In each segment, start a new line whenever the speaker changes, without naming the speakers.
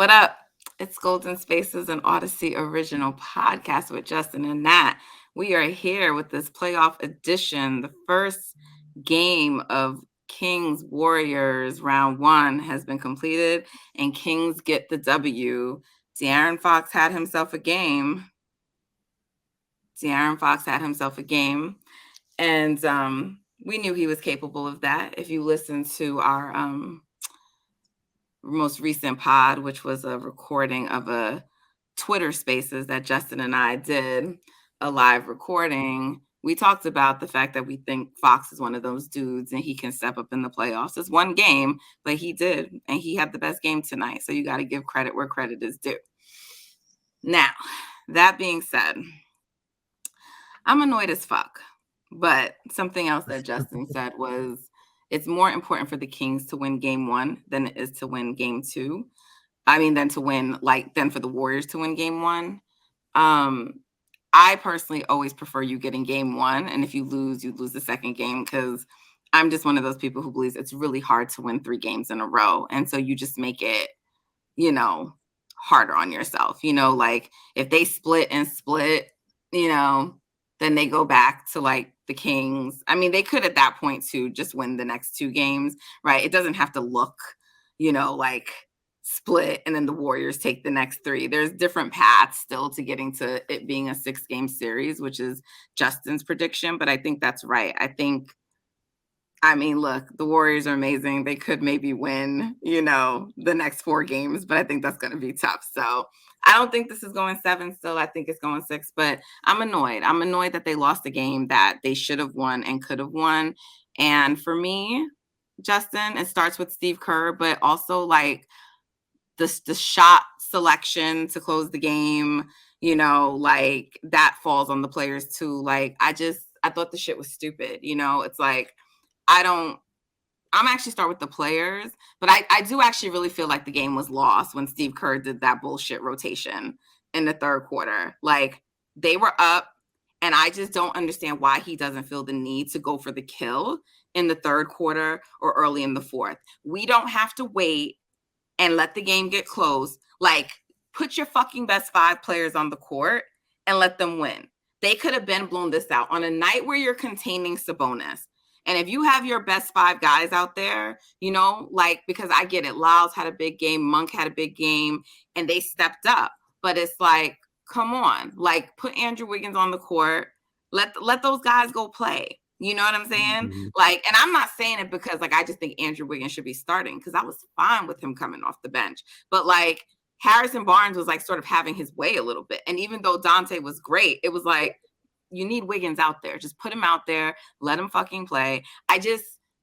What up? It's Golden Spaces, an Odyssey original podcast with Justin and Nat. We are here with this playoff edition. The first game of Kings Warriors round one has been completed, and Kings get the W. De'Aaron Fox had himself a game. And we knew he was capable of that. If you listen to our most recent pod, which was a recording of a Twitter Spaces that Justin and I did, a live recording, we talked about the fact that we think Fox is one of those dudes and he can step up in the playoffs. It's one game, but he did, and he had the best game tonight. So you got to give credit where credit is due. Now, that being said, I'm annoyed as fuck, but something else that Justin said was, it's more important for the Kings to win game one than it is to win game two. Than for the Warriors to win game one. I personally always prefer you getting game one. And if you lose the second game, because I'm just one of those people who believes it's really hard to win 3 games in a row. And so you just make it, harder on yourself. Like if they split, then they go back to like the Kings. They could at that point too just win the next 2 games, right? It doesn't have to look, like split and then the Warriors take the next 3. There's different paths still to getting to it being a 6-game series, which is Justin's prediction. But I think that's right. Look, the Warriors are amazing. They could maybe win, the next 4 games, but I think that's going to be tough. So I don't think this is going 7 still. I think it's going 6, but I'm annoyed. I'm annoyed that they lost a game that they should have won and could have won. And for me, Justin, it starts with Steve Kerr, but also like the shot selection to close the game, like that falls on the players too. Like, I thought the shit was stupid. It's like, I'm actually start with the players, but I do actually really feel like the game was lost when Steve Kerr did that bullshit rotation in the third quarter. Like, they were up, and I just don't understand why he doesn't feel the need to go for the kill in the third quarter or early in the fourth. We don't have to wait and let the game get close. Like, put your fucking best 5 players on the court and let them win. They could have been blown this out on a night where you're containing Sabonis. And if you have your best 5 guys out there, because I get it, Lyles had a big game, Monk had a big game, and they stepped up. But it's like, come on, like, put Andrew Wiggins on the court. Let those guys go play. You know what I'm saying? Mm-hmm. Like, and I'm not saying it because, like, I just think Andrew Wiggins should be starting, because I was fine with him coming off the bench. But, like, Harrison Barnes was, like, sort of having his way a little bit. And even though Dante was great, it was like, you need Wiggins out there. Just put him out there. Let him fucking play.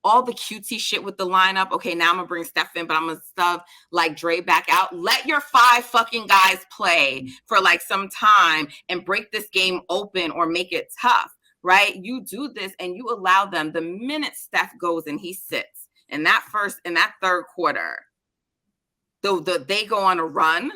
All the cutesy shit with the lineup. Okay, now I'm going to bring Steph in, but I'm going to stuff like Dre back out. Let your 5 fucking guys play for, like, some time and break this game open or make it tough. Right? You do this and you allow them, the minute Steph goes and he sits in that third quarter, they go on a run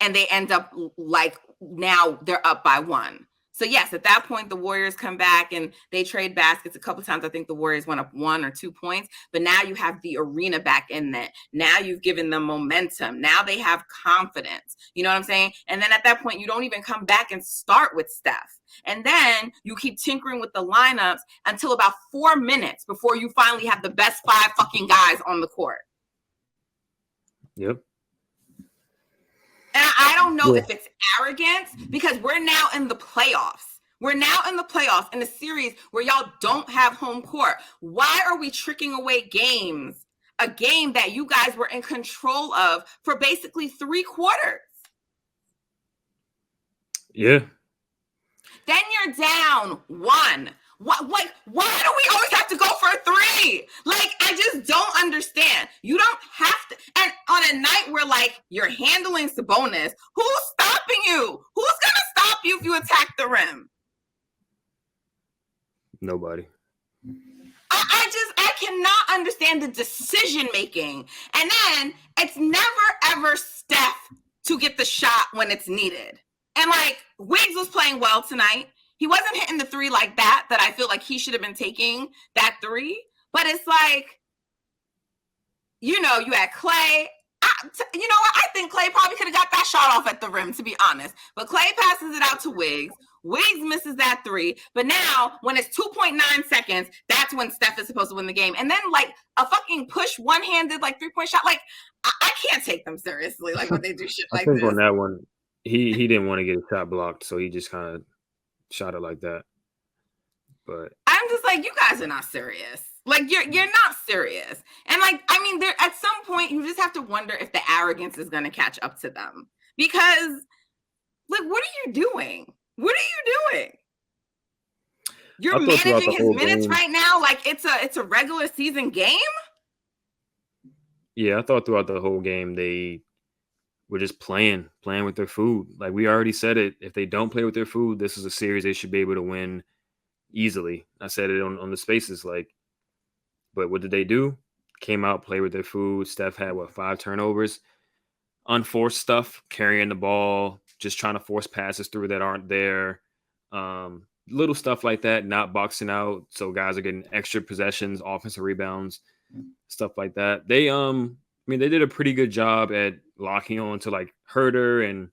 and they end up like, now they're up by 1. So yes, at that point, the Warriors come back and they trade baskets a couple of times. I think the Warriors went up 1 or 2 points, but now you have the arena back in it. Now you've given them momentum. Now they have confidence. You know what I'm saying? And then at that point, you don't even come back and start with Steph. And then you keep tinkering with the lineups until about 4 minutes before you finally have the best 5 fucking guys on the court.
Yep.
And I don't know if it's arrogance, because we're now in the playoffs. We're now in the playoffs in a series where y'all don't have home court. Why are we tricking away games? A game that you guys were in control of for basically 3 quarters.
Yeah.
Then you're down 1. Why do we always have to go for a 3? Like, I just don't understand. You don't have to. And on a night where, like, you're handling Sabonis, who's stopping you? Who's going to stop you if you attack the rim?
Nobody.
I cannot understand the decision making. And then it's never, ever Steph to get the shot when it's needed. And, like, Wiggs was playing well tonight. He wasn't hitting the 3 like that I feel like he should have been taking that 3. But it's like, you had Clay. I think Clay that shot off at the rim, to be honest. But Clay passes it out to Wiggs. Wiggs misses that three. But now, when it's 2.9 seconds, that's when Steph is supposed to win the game. And then, like, a fucking push one-handed, like, three-point shot. Like, I can't take them seriously, like, when they do shit
I
like
think
this.
on that one, he didn't want to get a shot blocked, so he just kind of shot it like that. But
I'm just like, you guys are not serious. Like, you're not serious. And, like, I mean, there at some point, you just have to wonder if the arrogance is going to catch up to them. Because, like, what are you doing? What are you doing? You're managing his minutes right now like it's a regular season game?
Yeah, I thought throughout the whole game they were just playing with their food. Like we already said it, if they don't play with their food, this is a series they should be able to win easily. I said it on the spaces, like, but what did they do? Came out, play with their food. Steph had 5 turnovers, unforced stuff, carrying the ball, just trying to force passes through that aren't there. Little stuff like that, not boxing out, so guys are getting extra possessions, offensive rebounds, stuff like that. They they did a pretty good job at locking on to like Herter and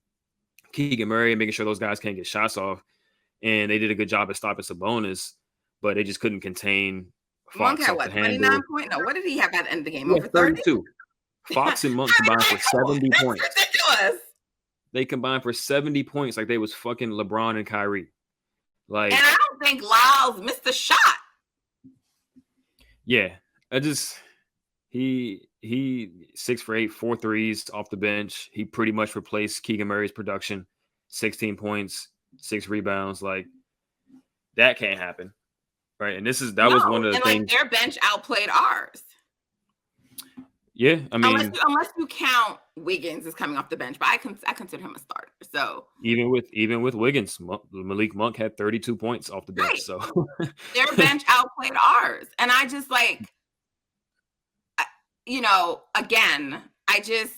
Keegan Murray and making sure those guys can't get shots off. And they did a good job at stopping Sabonis, but they just couldn't contain
Monk
Fox
had
off
what,
the handle.
29 points? No, what did he have at the end of the game?
Yeah,
Over 30?
32. Fox and Monk combined for 70 points.
That's ridiculous.
They combined for 70 points like they was fucking LeBron and Kyrie. Like,
and I don't think Lyles missed a shot.
Yeah, he 6 for 8, 4 threes off the bench. He pretty much replaced Keegan Murray's production. 16 points, 6 rebounds. Like that can't happen, right? And was one of the things.
Like their bench outplayed ours.
Yeah, I mean,
unless you count Wiggins is coming off the bench, but I consider him a starter. So
even with Wiggins, Malik Monk had 32 points off the bench. Right. So
their bench outplayed ours, and I just again, I just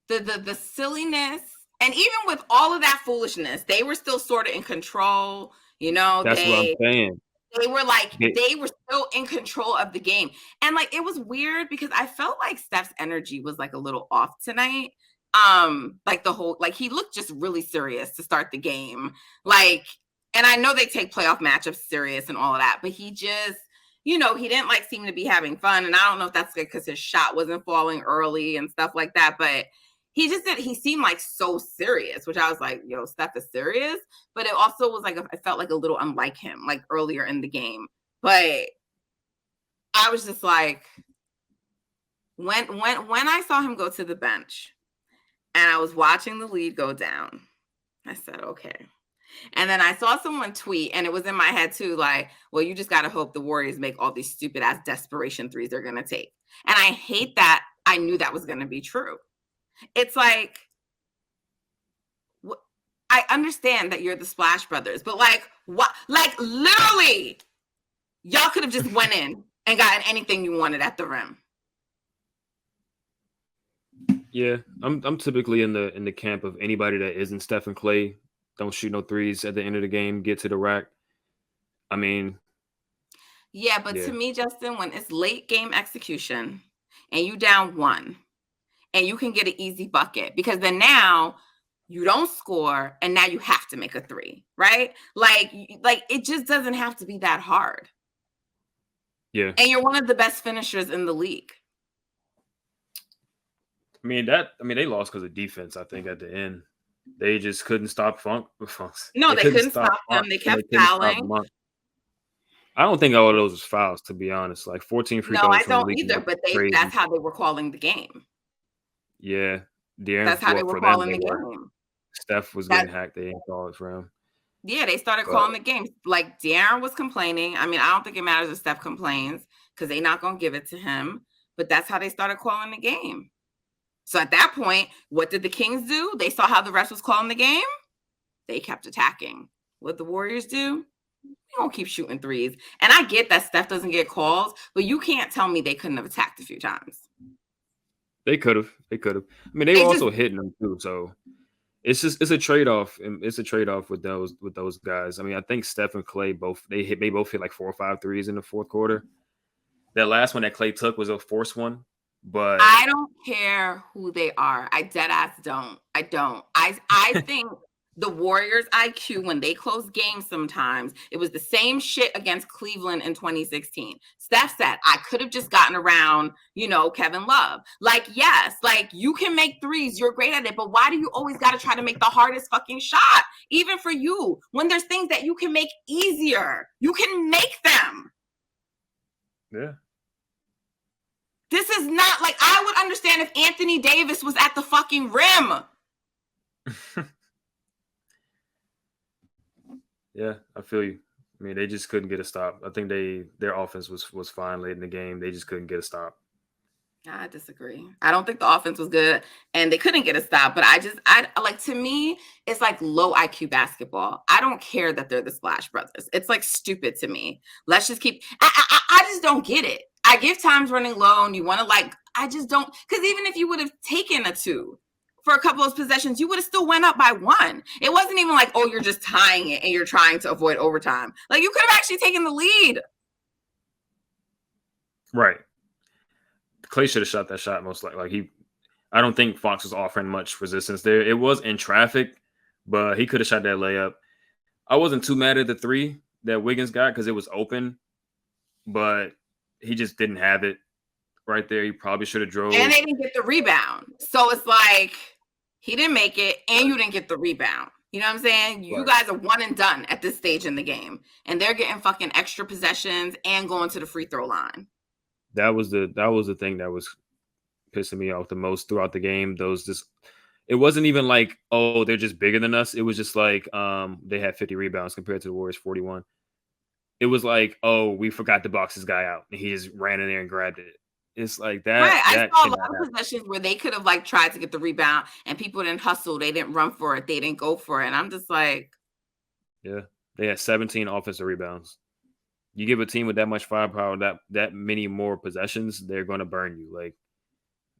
the silliness, and even with all of that foolishness, they were still sort of in control.
That's what I'm saying.
They were still in control of the game. And like, it was weird because I felt like Steph's energy was like a little off tonight. Like he looked just really serious to start the game. Like, and I know they take playoff matchups serious and all of that, but he just, he didn't like seem to be having fun. And I don't know if that's because his shot wasn't falling early and stuff like that, but he just did. He seemed like so serious, which I was like, yo, Steph is serious. But it also was like, I felt like a little unlike him, like earlier in the game. But I was just like, when I saw him go to the bench and I was watching the lead go down, I said, okay. And then I saw someone tweet, and it was in my head too, like, well, you just got to hope the Warriors make all these stupid ass desperation threes they're going to take. And I hate that. I knew that was going to be true. It's like, I understand that you're the Splash Brothers, but like, what? Like, literally, y'all could have just went in and gotten anything you wanted at the rim.
Yeah, I'm typically in the camp of anybody that isn't Steph and Clay don't shoot no threes at the end of the game, get to the rack. I mean,
yeah, but to me, Justin, when it's late game execution and you down 1. And you can get an easy bucket because then now you don't score and now you have to make a 3, right? Like it just doesn't have to be that hard.
Yeah.
And you're one of the best finishers in the league.
They lost because of defense, I think, at the end. They just couldn't stop Funk.
No, they couldn't stop them. They kept fouling.
I don't think all of those was fouls, to be honest. Like 14 free throws.
No, I don't either, but that's how they were calling the game.
Yeah,
that's how they were calling the game.
Steph was getting hacked. They didn't call it for him.
Yeah, they started calling the game. Like De'Aaron was complaining. I mean, I don't think it matters if Steph complains because they're not going to give it to him. But that's how they started calling the game. So at that point, what did the Kings do? They saw how the refs was calling the game. They kept attacking. What the Warriors do? They don't keep shooting threes. And I get that Steph doesn't get calls, but you can't tell me they couldn't have attacked a few times.
They could have. I mean, they were also hitting them too. So it's a trade-off. It's a trade-off with those guys. I mean, I think Steph and Clay both hit like 4 or 5 threes in the fourth quarter. That last one that Clay took was a forced one. But
I don't care who they are. I dead ass don't. I don't. I think the Warriors IQ when they close games sometimes, it was the same shit against Cleveland in 2016. Steph said, I could have just gotten around, Kevin Love. Like, yes, like you can make threes, you're great at it, but why do you always got to try to make the hardest fucking shot? Even for you, when there's things that you can make easier, you can make them.
yeah.
This is not like I would understand if Anthony Davis was at the fucking rim.
Yeah, I feel you. I mean, they just couldn't get a stop. I think their offense was fine late in the game. They just couldn't get a stop.
I disagree. I don't think the offense was good and they couldn't get a stop, but I like, to me, it's like low IQ basketball. I don't care that they're the Splash Brothers. It's like stupid to me. Let's just keep, I just don't get it. I give times running low and you want to I just don't, because even if you would have taken a two for a couple of possessions, you would have still went up by one. It wasn't even like, oh, you're just tying it and you're trying to avoid overtime. Like you could have actually taken the lead.
Right. Clay should have shot that shot most likely. I don't think Fox was offering much resistance there. It was in traffic, but he could have shot that layup. I wasn't too mad at the three that Wiggins got because it was open, but he just didn't have it right there. He probably should have drove.
And they didn't get the rebound. So it's like he didn't make it and you didn't get the rebound. You know what I'm saying? You guys are one and done at this stage in the game. And they're getting fucking extra possessions and going to the free throw line.
That was the thing that was pissing me off the most throughout the game. It wasn't even like, oh, they're just bigger than us. It was just like they had 50 rebounds compared to the Warriors 41. It was like, oh, we forgot to box this guy out, and he just ran in there and grabbed it. It's like that.
Right. I
That
saw a
cannot
lot of
happen.
possessions where they could have tried to get the rebound and people didn't hustle. They didn't run for it. They didn't go for it. And I'm just like,
Yeah, they had 17 offensive rebounds. You give a team with that much firepower, that many more possessions, they're going to burn you. Like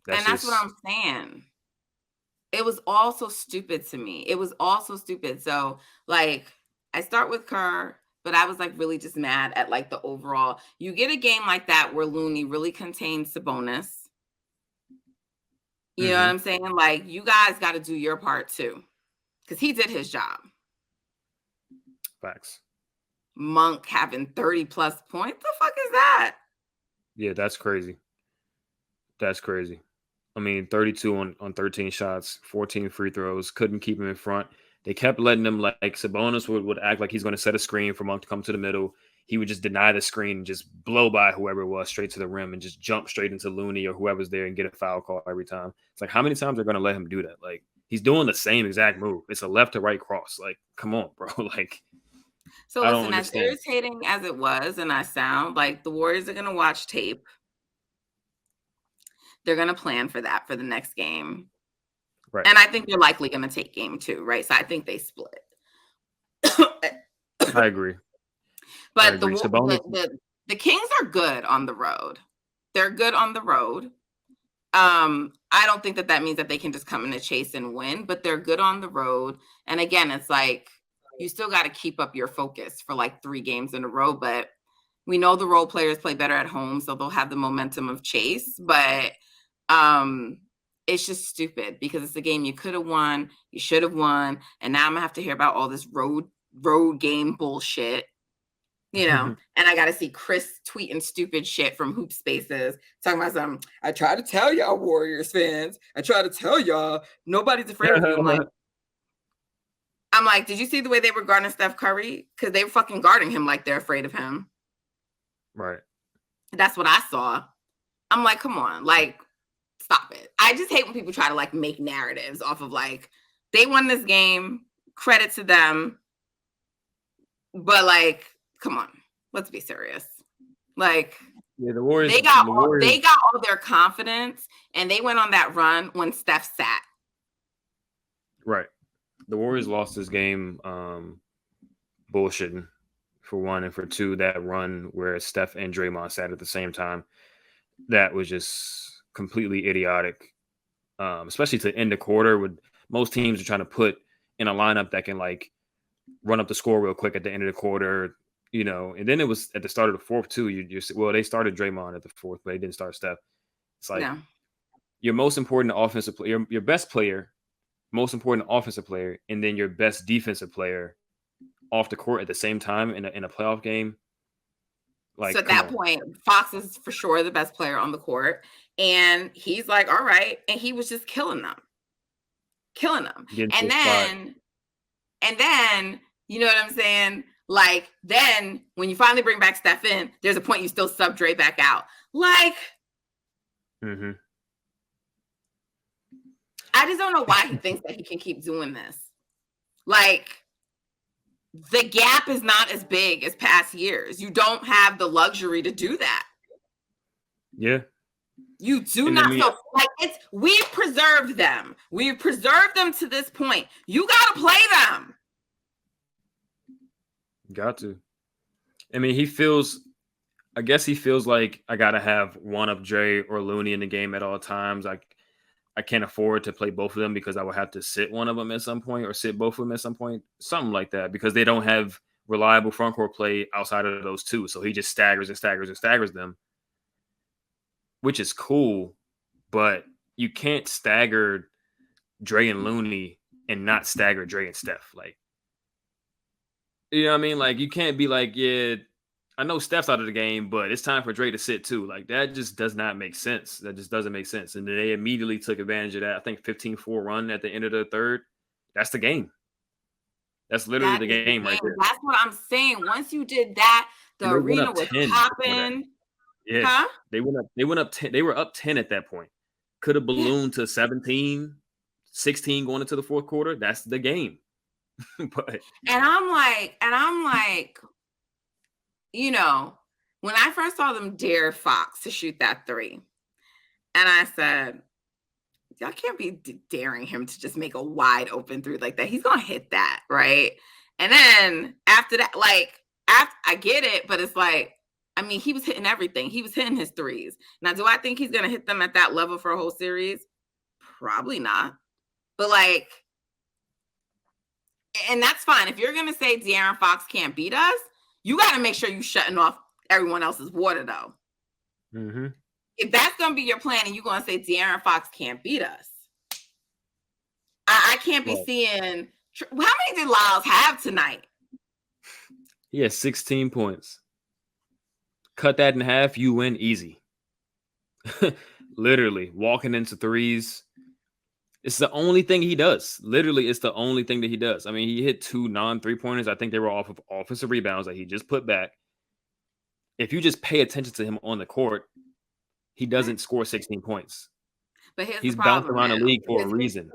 that's
and that's what
just
I'm saying. It was all so stupid to me. It was all so stupid. So, I start with Kerr, but I was really just mad at the overall. You get a game like that where Looney really contains Sabonis. You know what I'm saying? You guys got to do your part too, because he did his job.
facts.
Monk having 30 plus points. The fuck is that?
Yeah, that's crazy. That's crazy. I mean, 32 on 13 shots, 14 free throws, couldn't keep him in front. They kept letting him, like Sabonis would act like he's going to set a screen for Monk to come to the middle. He would just deny the screen and just blow by whoever it was straight to the rim and just jump straight into Looney or whoever's there and get a foul call every time. It's like, how many times are going to let him do that? Like, he's doing the same exact move. It's a left to right cross. Like, come on, bro. Like,
So
I don't
listen, as
understand.
irritating as it was, and I sound like the Warriors are going to watch tape. They're going to plan for that for the next game.
Right.
And I think they're likely going to take game 2, right? So I think they split.
I agree.
But
Sabonis,
the Kings are good on the road. They're good on the road. I don't think that means that they can just come in and chase and win, but they're good on the road. And again, it's like you still got to keep up your focus for 3 games in a row. But we know the role players play better at home, so they'll have the momentum of chase. But it's just stupid because it's a game you could have won, you should have won, and now I'm gonna have to hear about all this road game bullshit. And I got to see Chris tweeting stupid shit from Hoop Spaces, talking about some, I try to tell y'all Warriors fans, I try to tell y'all, nobody's afraid of you. I'm like, did you see the way they were guarding Steph Curry? Because they were fucking guarding him like they're afraid of him.
right.
That's what I saw. I'm like, come on, stop it. I just hate when people try to make narratives off of they won this game, credit to them. But come on, let's be serious.
Yeah, the Warriors.
They got all their confidence, and they went on that run when Steph sat.
Right. The Warriors lost this game bullshitting, for one, and for two, that run where Steph and Draymond sat at the same time. That was just completely idiotic, especially to end the quarter when most teams are trying to put in a lineup that can run up the score real quick at the end of the quarter, and then it was at the start of the fourth too. Well, they started Draymond at the fourth, but they didn't start Steph. It's like,
No.
your most important offensive player, your best player, most important offensive player, and then your best defensive player off the court at the same time in a playoff game.
So
Like,
at
come
that
on.
point, Fox is for sure the best player on the court. And he's like, all right. And he was just killing them, killing them.
Get into
And
a spot.
then, and then, you know what I'm saying? Like, then when you finally bring back Steph in, there's a point you still sub Dre back out. Like,
Mm-hmm.
I just don't know why he thinks that he can keep doing this. Like, the gap is not as big as past years. You don't have the luxury to do that.
Yeah.
You do
And I
not.
mean,
So, like, we've preserved them. We've preserved them to this point. You got to play them.
got to. I mean, I guess he feels like I got to have one of Dre or Looney in the game at all times. I can't afford to play both of them because I would have to sit one of them at some point or sit both of them at some point, something like that, because they don't have reliable front court play outside of those two. So he just staggers and staggers and staggers them, which is cool, but you can't stagger Dre and Looney and not stagger Dre and Steph. Like, you know what I mean? Like, you can't be like, yeah, I know Steph's out of the game, but it's time for Dre to sit too. Like, that just does not make sense. That just doesn't make sense. And they immediately took advantage of that. I think 15-4 run at the end of the third. That's the game. That's literally
That
the
is the
game right
game.
there.
That's what I'm saying. Once you did that, the
And they went
arena
up
was
10 before that.
popping.
Yeah.
Huh?
They went up 10. They were up 10 at that point. Could have
Yeah.
ballooned to 17, 16 going into the fourth quarter. That's the game. But
And I'm like, you know, when I first saw them dare Fox to shoot that three, and I said, y'all can't be daring him to just make a wide open three like that. He's gonna hit that, right? And then after that, like, after I get it, but it's like, I mean, he was hitting everything. He was hitting his threes. Now, do I think he's gonna hit them at that level for a whole series? Probably not. But like, and that's fine. If you're gonna say De'Aaron Fox can't beat us, you got to make sure you're shutting off everyone else's water, though.
mm-hmm.
If that's gonna be your plan, and you're gonna say De'Aaron Fox can't beat us, I can't be
Well,
seeing. How many did Lyles have tonight?
he has 16 points. Cut that in half, you win easy. Literally walking into threes. It's the only thing he does. Literally, it's the only thing that he does. I mean, he hit 2 non-3-pointers. I think they were off of offensive rebounds that he just put back. If you just pay attention to him on the court, he doesn't score 16 points.
But here's the
He's bounced
problem,
around the
man.
league for a reason.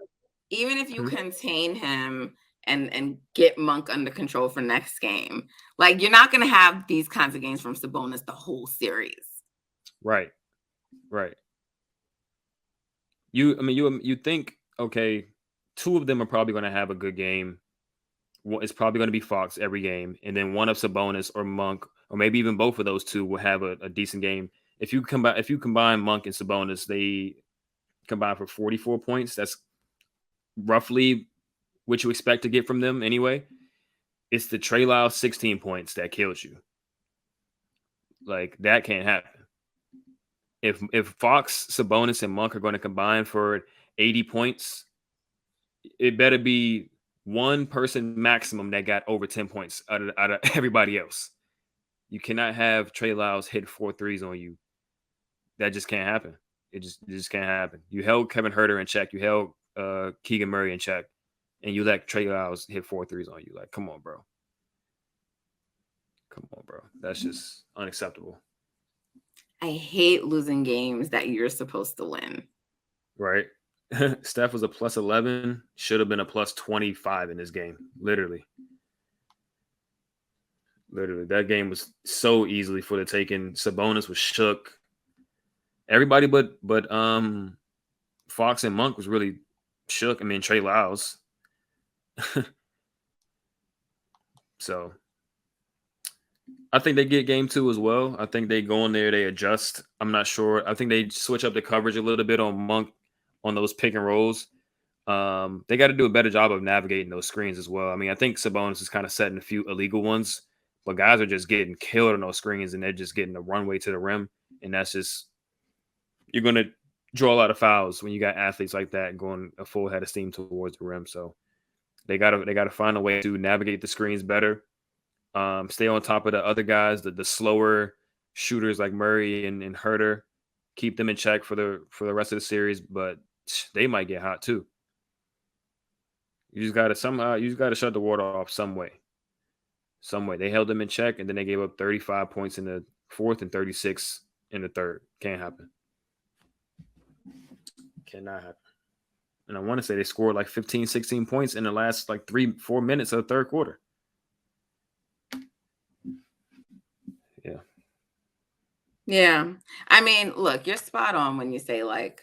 Even if you
Hmm?
contain him and get Monk under control for next game, like, you're not gonna have these kinds of games from Sabonis the whole series.
Right. Right. You think, okay, two of them are probably going to have a good game. It's probably going to be Fox every game, and then one of Sabonis or Monk, or maybe even both of those two will have a decent game. If you combine Monk and Sabonis, they combine for 44 points. That's roughly what you expect to get from them anyway. It's the Trey Lyles 16 points that kills you. Like, that can't happen. If Fox, Sabonis, and Monk are going to combine for 80 points, it better be one person maximum that got over 10 points out of everybody else. You cannot have Trey Lyles hit 4 threes on you. That just can't happen. It just can't happen. You held Kevin Huerter in check. You held Keegan Murray in check, and you let Trey Lyles hit 4 threes on you. Like, come on, bro. Come on, bro. That's just unacceptable.
I hate losing games that you're supposed to win.
Right? Steph was a plus 11, should have been a plus 25 in this game. Literally, that game was so easily for the taking. Sabonis was shook. Everybody but Fox and Monk was really shook. I mean, Trey Lyles. So I think they get game 2 as well. I think they go in there, they adjust. I'm not sure. I think they switch up the coverage a little bit on Monk on those pick and rolls. They got to do a better job of navigating those screens as well. I mean, I think Sabonis is kind of setting a few illegal ones, but guys are just getting killed on those screens, and they're just getting the runway to the rim, and that's just you're gonna draw a lot of fouls when you got athletes like that going a full head of steam towards the rim. So they gotta find a way to navigate the screens better. Stay on top of the other guys, the slower shooters like Murray and Herter. Keep them in check for the rest of the series, but they might get hot too. You just gotta shut the water off some way. Some way. They held them in check and then they gave up 35 points in the fourth and 36 in the third. Can't happen. Cannot happen. And I want to say they scored like 15, 16 points in the last like 3, 4 minutes of the third quarter. Yeah.
Yeah. I mean, look, you're spot on when you say like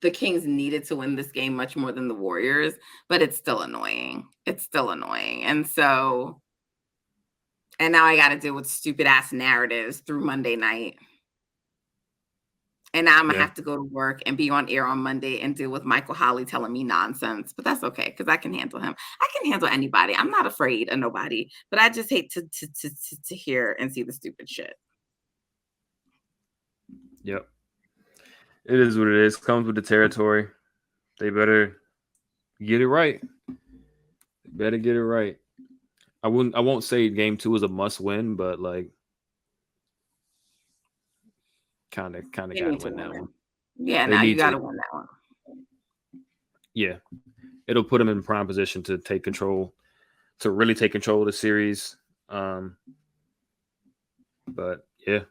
the Kings needed to win this game much more than the Warriors, but it's still annoying. It's still annoying. And now I got to deal with stupid ass narratives through Monday night. And now I'm going to
Yeah.
have to go to work and be on air on Monday and deal with Michael Holley telling me nonsense. But that's okay because I can handle him. I can handle anybody. I'm not afraid of nobody. But I just hate to hear and see the stupid shit.
Yep. It is what it is. Comes with the territory. They better get it right. They better get it right. I won't say game two is a must win, but like kinda
They
gotta
need to
win
win
that
it.
one.
Yeah,
They
now you
need
got
to.
to win that one.
Yeah. It'll put them in prime position to take control, to really take control of the series. But yeah.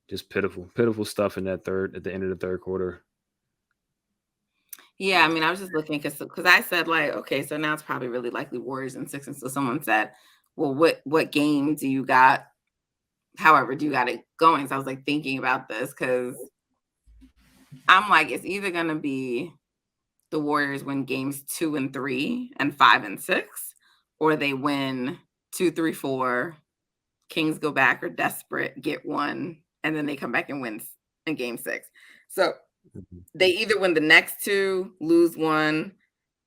Just pitiful stuff in that third at the end of the third quarter.
Yeah, I mean, I was just looking because I said like, okay, so now it's probably really likely Warriors in six, and so someone said, well, what game do you got? However, do you got it going? So I was like thinking about this because I'm like, it's either gonna be the Warriors win games 2 and 3 and 5 and 6, or they win 2, 3, 4. Kings go back or desperate, get one, and then they come back and win in game 6. So
Mhm.
they either win the next two, lose one,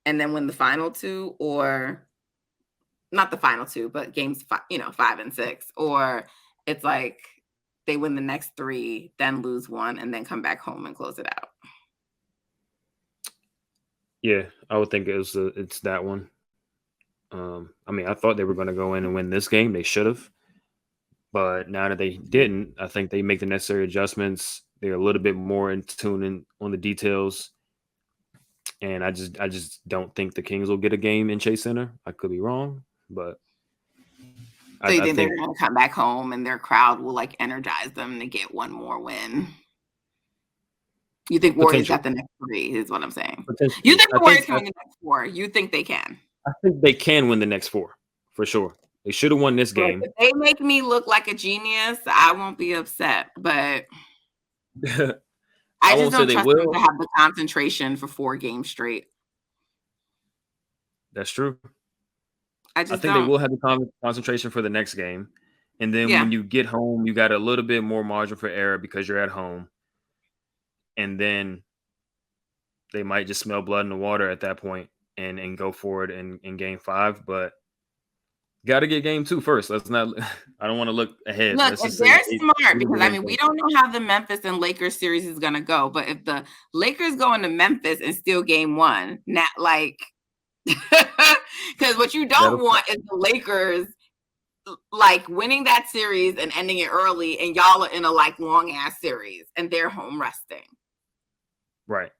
and then win the final two, or not the final two, but games 5 and 6, or it's like they win the next three, then lose one, and then come back home and close it out.
Yeah, I would think it's that one. I mean, I thought they were going to go in and win this game. They should have, but now that they didn't, I think they make the necessary adjustments. They're a little bit more in tune on the details, and I just don't think the Kings will get a game in Chase Center. I could be wrong, but
So you
I
think they're
think
going to come back home and their crowd will like energize them to get one more win? You think Warriors
potentially,
got the next three is what I'm saying. You
potentially,
think the Warriors can win the next four? You think they can?
I think they can win the next four for sure. They should have won this
Look,
game.
if they make me look like a genius, I won't be upset. But
I
I just
won't say
don't
they
trust them to
will.
have the concentration for 4 games straight.
That's true.
I
I
just
think they
don't.
will have the concentration for the next game. And then
Yeah.
when you get home, you got a little bit more margin for error because you're at home. And then they might just smell blood in the water at that point and go for it in game five. But got to get game two first. Let's not, I don't want to look ahead.
Look,
Let's
if
just say
they're
they
smart,
need to
because I
win
mean, we
game.
don't know how the Memphis and Lakers series is gonna go, but if the Lakers go into Memphis and steal game one, not like because what you don't
That'll,
want is the Lakers like winning that series and ending it early, and y'all are in a like long ass series and they're home resting.
right.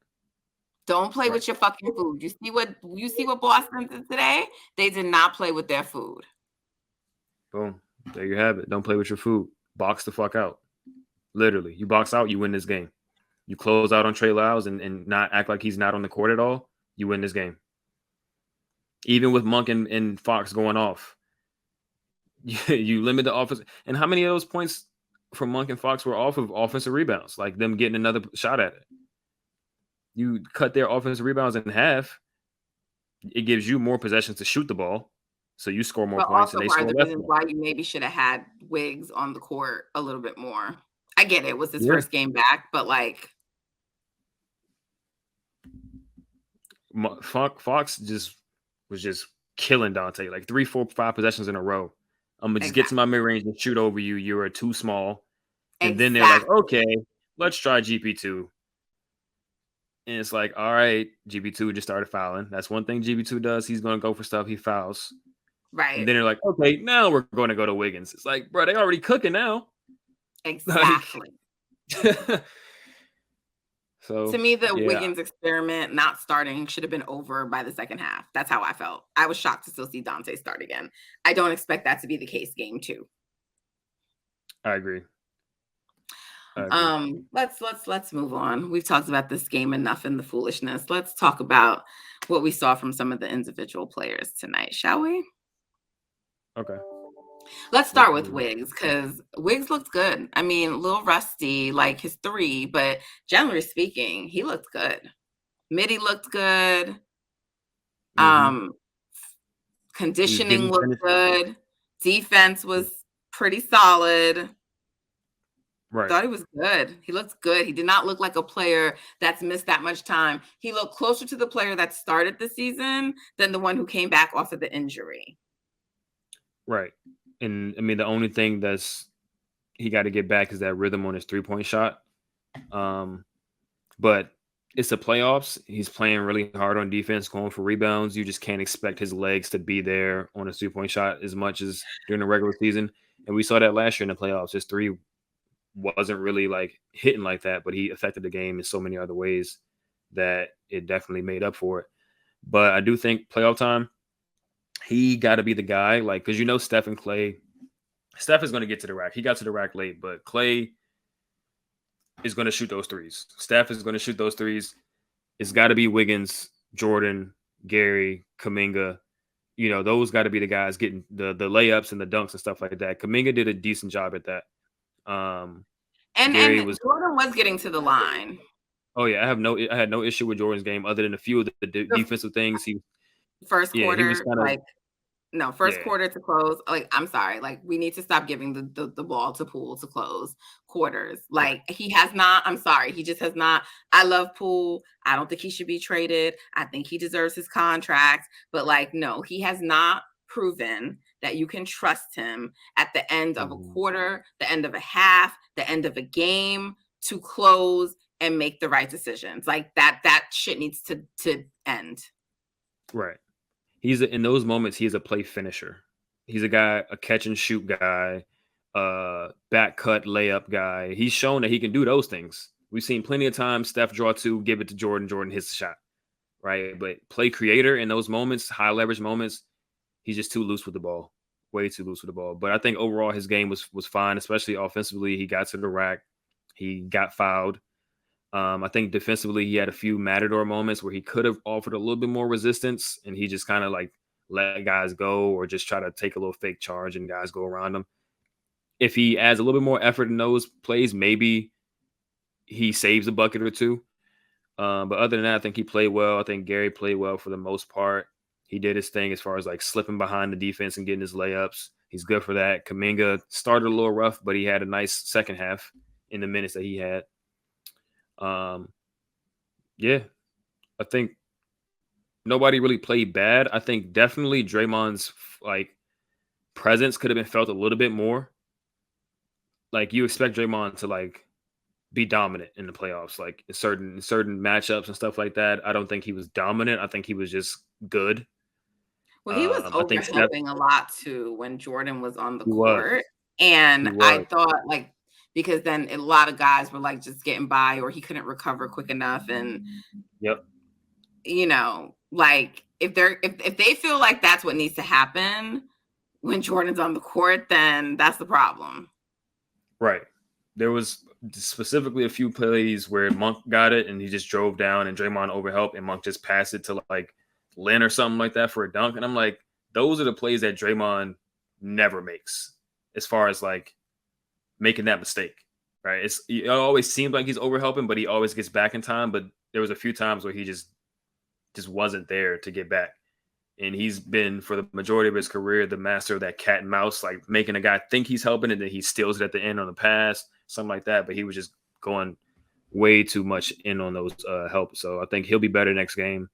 Don't play
Right.
with your fucking food. You see what Boston did today? They did not play with their food.
Boom. There you have it. Don't play with your food. Box the fuck out. Literally. You box out, you win this game. You close out on Trey Lyles and not act like he's not on the court at all, you win this game. Even with Monk and Fox going off, you limit the offense. And how many of those points from Monk and Fox were off of offensive rebounds, like them getting another shot at it? You cut their offensive rebounds in half. It gives you more possessions to shoot the ball, so you score more
But
points and
also
they
part of
score
the
less
reasons
points.
why you maybe should have had Wiggs on the court a little bit more. I get it was his
Yeah,
first game back, but like
Fox just was just killing Dante like 3, 4, 5 possessions in a row. I'm gonna just get to my
exactly.
mid range and shoot over you. You're too small, and then they're like,
Exactly.
okay, let's try GP2. And it's like, all right, GP2 just started fouling. That's one thing GP2 does. He's going to go for stuff. He fouls. And
Right.
then they're like, okay, now we're going to go to Wiggins. It's like, bro, they already cooking now. Like,
Exactly. To
so
me, the
yeah,
Wiggins experiment not starting should have been over by the second half. That's how I felt. I was shocked to still see Dante start again. I don't expect that to be the case game two.
I agree. I agree.
Let's move on. We've talked about this game enough and the foolishness. Let's talk about what we saw from some of the individual players tonight, shall we?
Okay.
Let's
Let's
start with
move.
Wiggs because Wiggs looked good. I mean, a little rusty, like his three, but generally speaking, he looked good. Midi looked good.
Mm-hmm.
Um,
He was
Conditioning
getting
looked
finished.
good. Defense was pretty solid.
Right.
Thought he was good. He looked good. He did not look like a player that's missed that much time. He looked closer to the player that started the season than the one who came back off of the injury.
Right. And I mean, the only thing he got to get back is that rhythm on his 3-point shot. Um, but it's the playoffs. He's playing really hard on defense, going for rebounds. You just can't expect his legs to be there on a 3-point shot as much as during the regular season. And we saw that last year in the playoffs. His three wasn't really like hitting like that, but he affected the game in so many other ways that it definitely made up for it. But I do think playoff time, he got to be the guy, like, because Steph and Clay. Steph is going to get to the rack. He got to the rack late, but Clay is going to shoot those threes. Steph is going to shoot those threes. It's got to be Wiggins, Jordan, Gary, Kuminga. Those got to be the guys getting the layups and the dunks and stuff like that. Kuminga did a decent job at that. Gary
And
was.
Jordan was getting to the line.
Oh yeah, I had no issue with Jordan's game other than a few of the
The
defensive things.
first
He was
quarter,
kind of
like no, first
yeah.
quarter to close. Like, I'm sorry. Like, we need to stop giving the ball to Poole to close quarters.
Right.
Like, he has not. I'm sorry. He just has not. I love Poole. I don't think he should be traded. I think he deserves his contract. But like, no, he has not proven that you can trust him at the end of a
Mm-hmm.
quarter, the end of a half, the end of a game to close and make the right decisions. Like that shit needs to end.
Right. In those moments, he's a play finisher. He's a catch and shoot guy, back cut layup guy. He's shown that he can do those things. We've seen plenty of times Steph draw two, give it to Jordan, Jordan hits the shot. Right. But play creator in those moments, high leverage moments, he's just too loose with the ball. Way too loose with the ball. But I think overall his game was fine, especially offensively. He got to the rack. He got fouled. I think defensively, he had a few matador moments where he could have offered a little bit more resistance, and he just kind of like let guys go or just try to take a little fake charge and guys go around him. If he adds a little bit more effort in those plays, maybe he saves a bucket or two. But other than that, I think he played well. I think Gary played well for the most part. He did his thing as far as like slipping behind the defense and getting his layups. He's good for that. Kuminga started a little rough, but he had a nice second half in the minutes that he had. Yeah, I think nobody really played bad. I think definitely Draymond's like presence could have been felt a little bit more. Like you expect Draymond to like be dominant in the playoffs, like in certain matchups and stuff like that. I don't think he was dominant. I think he was just good.
Well, he was
I think Steph,
overhelping a lot too when Jordan was on the
he was,
court. And
he
I
was,
thought like because then a lot of guys were like just getting by or he couldn't recover quick enough. And
yep,
like if they feel like that's what needs to happen when Jordan's on the court, then that's the problem.
right. There was specifically a few plays where Monk got it and he just drove down and Draymond overhelped and Monk just passed it to like Lynn or something like that for a dunk. And I'm like, those are the plays that Draymond never makes as far as like making that mistake, right? It always seems like he's overhelping, but he always gets back in time. But there was a few times where he just wasn't there to get back. And he's been, for the majority of his career, the master of that cat and mouse, like making a guy think he's helping and then he steals it at the end on the pass, something like that. But he was just going way too much in on those help. So I think he'll be better next game.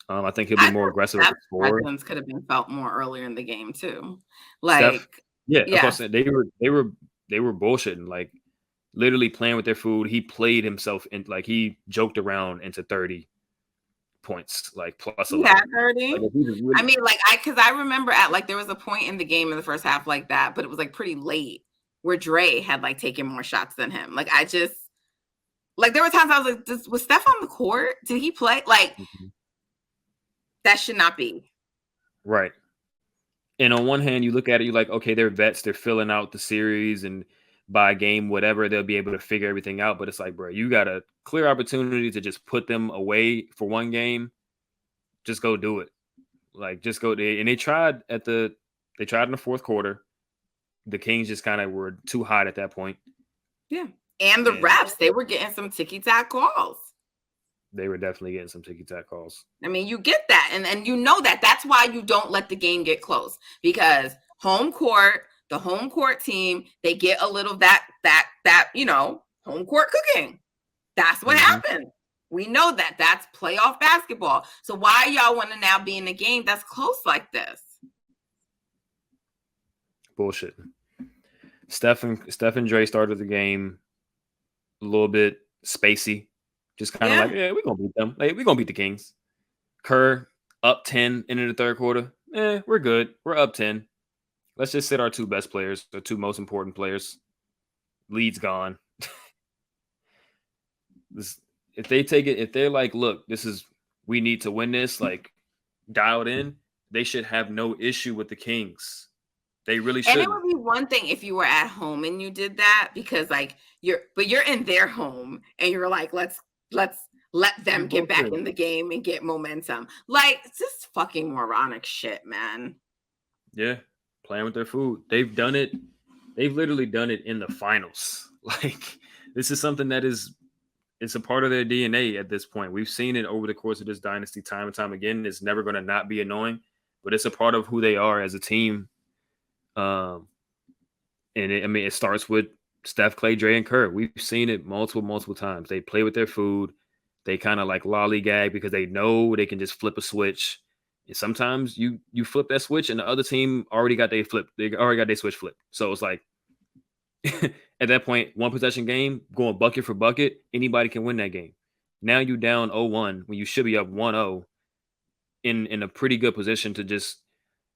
I think he'll be
I
more
thought
aggressive at the
Steph's
score.
presence could have been felt more earlier in the game too.
Steph,
Like,
yeah, that's what I'm
yes,
saying. They were bullshitting. Like literally playing with their food. He played himself in, like, he joked around into 30 points, like plus
He had
11. Like
30.
if he was
I
really
mean, like because I remember at like there was a point in the game in the first half like that, but it was like pretty late where Dre had like taken more shots than him. Like I just like there were times I was like, was Steph on the court? Did he play? Like
Mhm.
that should not be.
Right. And on one hand, you look at it, you're like, okay, they're vets, they're filling out the series, and by game, whatever, they'll be able to figure everything out. But it's like, bro, you got a clear opportunity to just put them away for one game. Just go do it. Like, just go. And they tried in the fourth quarter. The Kings just kind of were too hot at that point,
Yeah. And the
and
refs, they were getting some ticky tack calls.
they were definitely getting some ticky tack calls.
I mean, you get that. And you know that. That's why you don't let the game get close because home court, the home court team, they get a little home court cooking. That's what
Hmm.
happened. We know that. That's playoff basketball. So why y'all want to now be in a game that's close like this?
Bullshit. Steph and Dre started the game a little bit spacey, just kind of
Yeah.
like, yeah, we're gonna beat them. Like, we're gonna beat the Kings. Kerr up 10 into the third quarter. We're good. We're up 10. Let's just sit our two best players, the two most important players. Lead's gone. If they take it, if they're like, look, we need to win this, like dialed in, they should have no issue with the Kings. They really
And it
shouldn't.
would be one thing if you were at home and you did that because like you're in their home and you're like, let's let them get back
Bullshit.
in the game and get momentum. Like it's just fucking moronic shit, man.
Yeah, playing with their food. They've done it. They've literally done it in the finals. Like, this is something that it's a part of their DNA at this point. We've seen it over the course of this dynasty time and time again. It's never going to not be annoying, but it's a part of who they are as a team. Um, it starts with Steph, Clay, Dre, and Kerr. We've seen it multiple times. They play with their food. They kind of like lollygag because they know they can just flip a switch. And sometimes you flip that switch, and the other team already got their flip. They already got their switch flipped. So it's like at that point, one possession game, going bucket for bucket, anybody can win that game. Now you down 0-1 when you should be up 1-0 in a pretty good position to just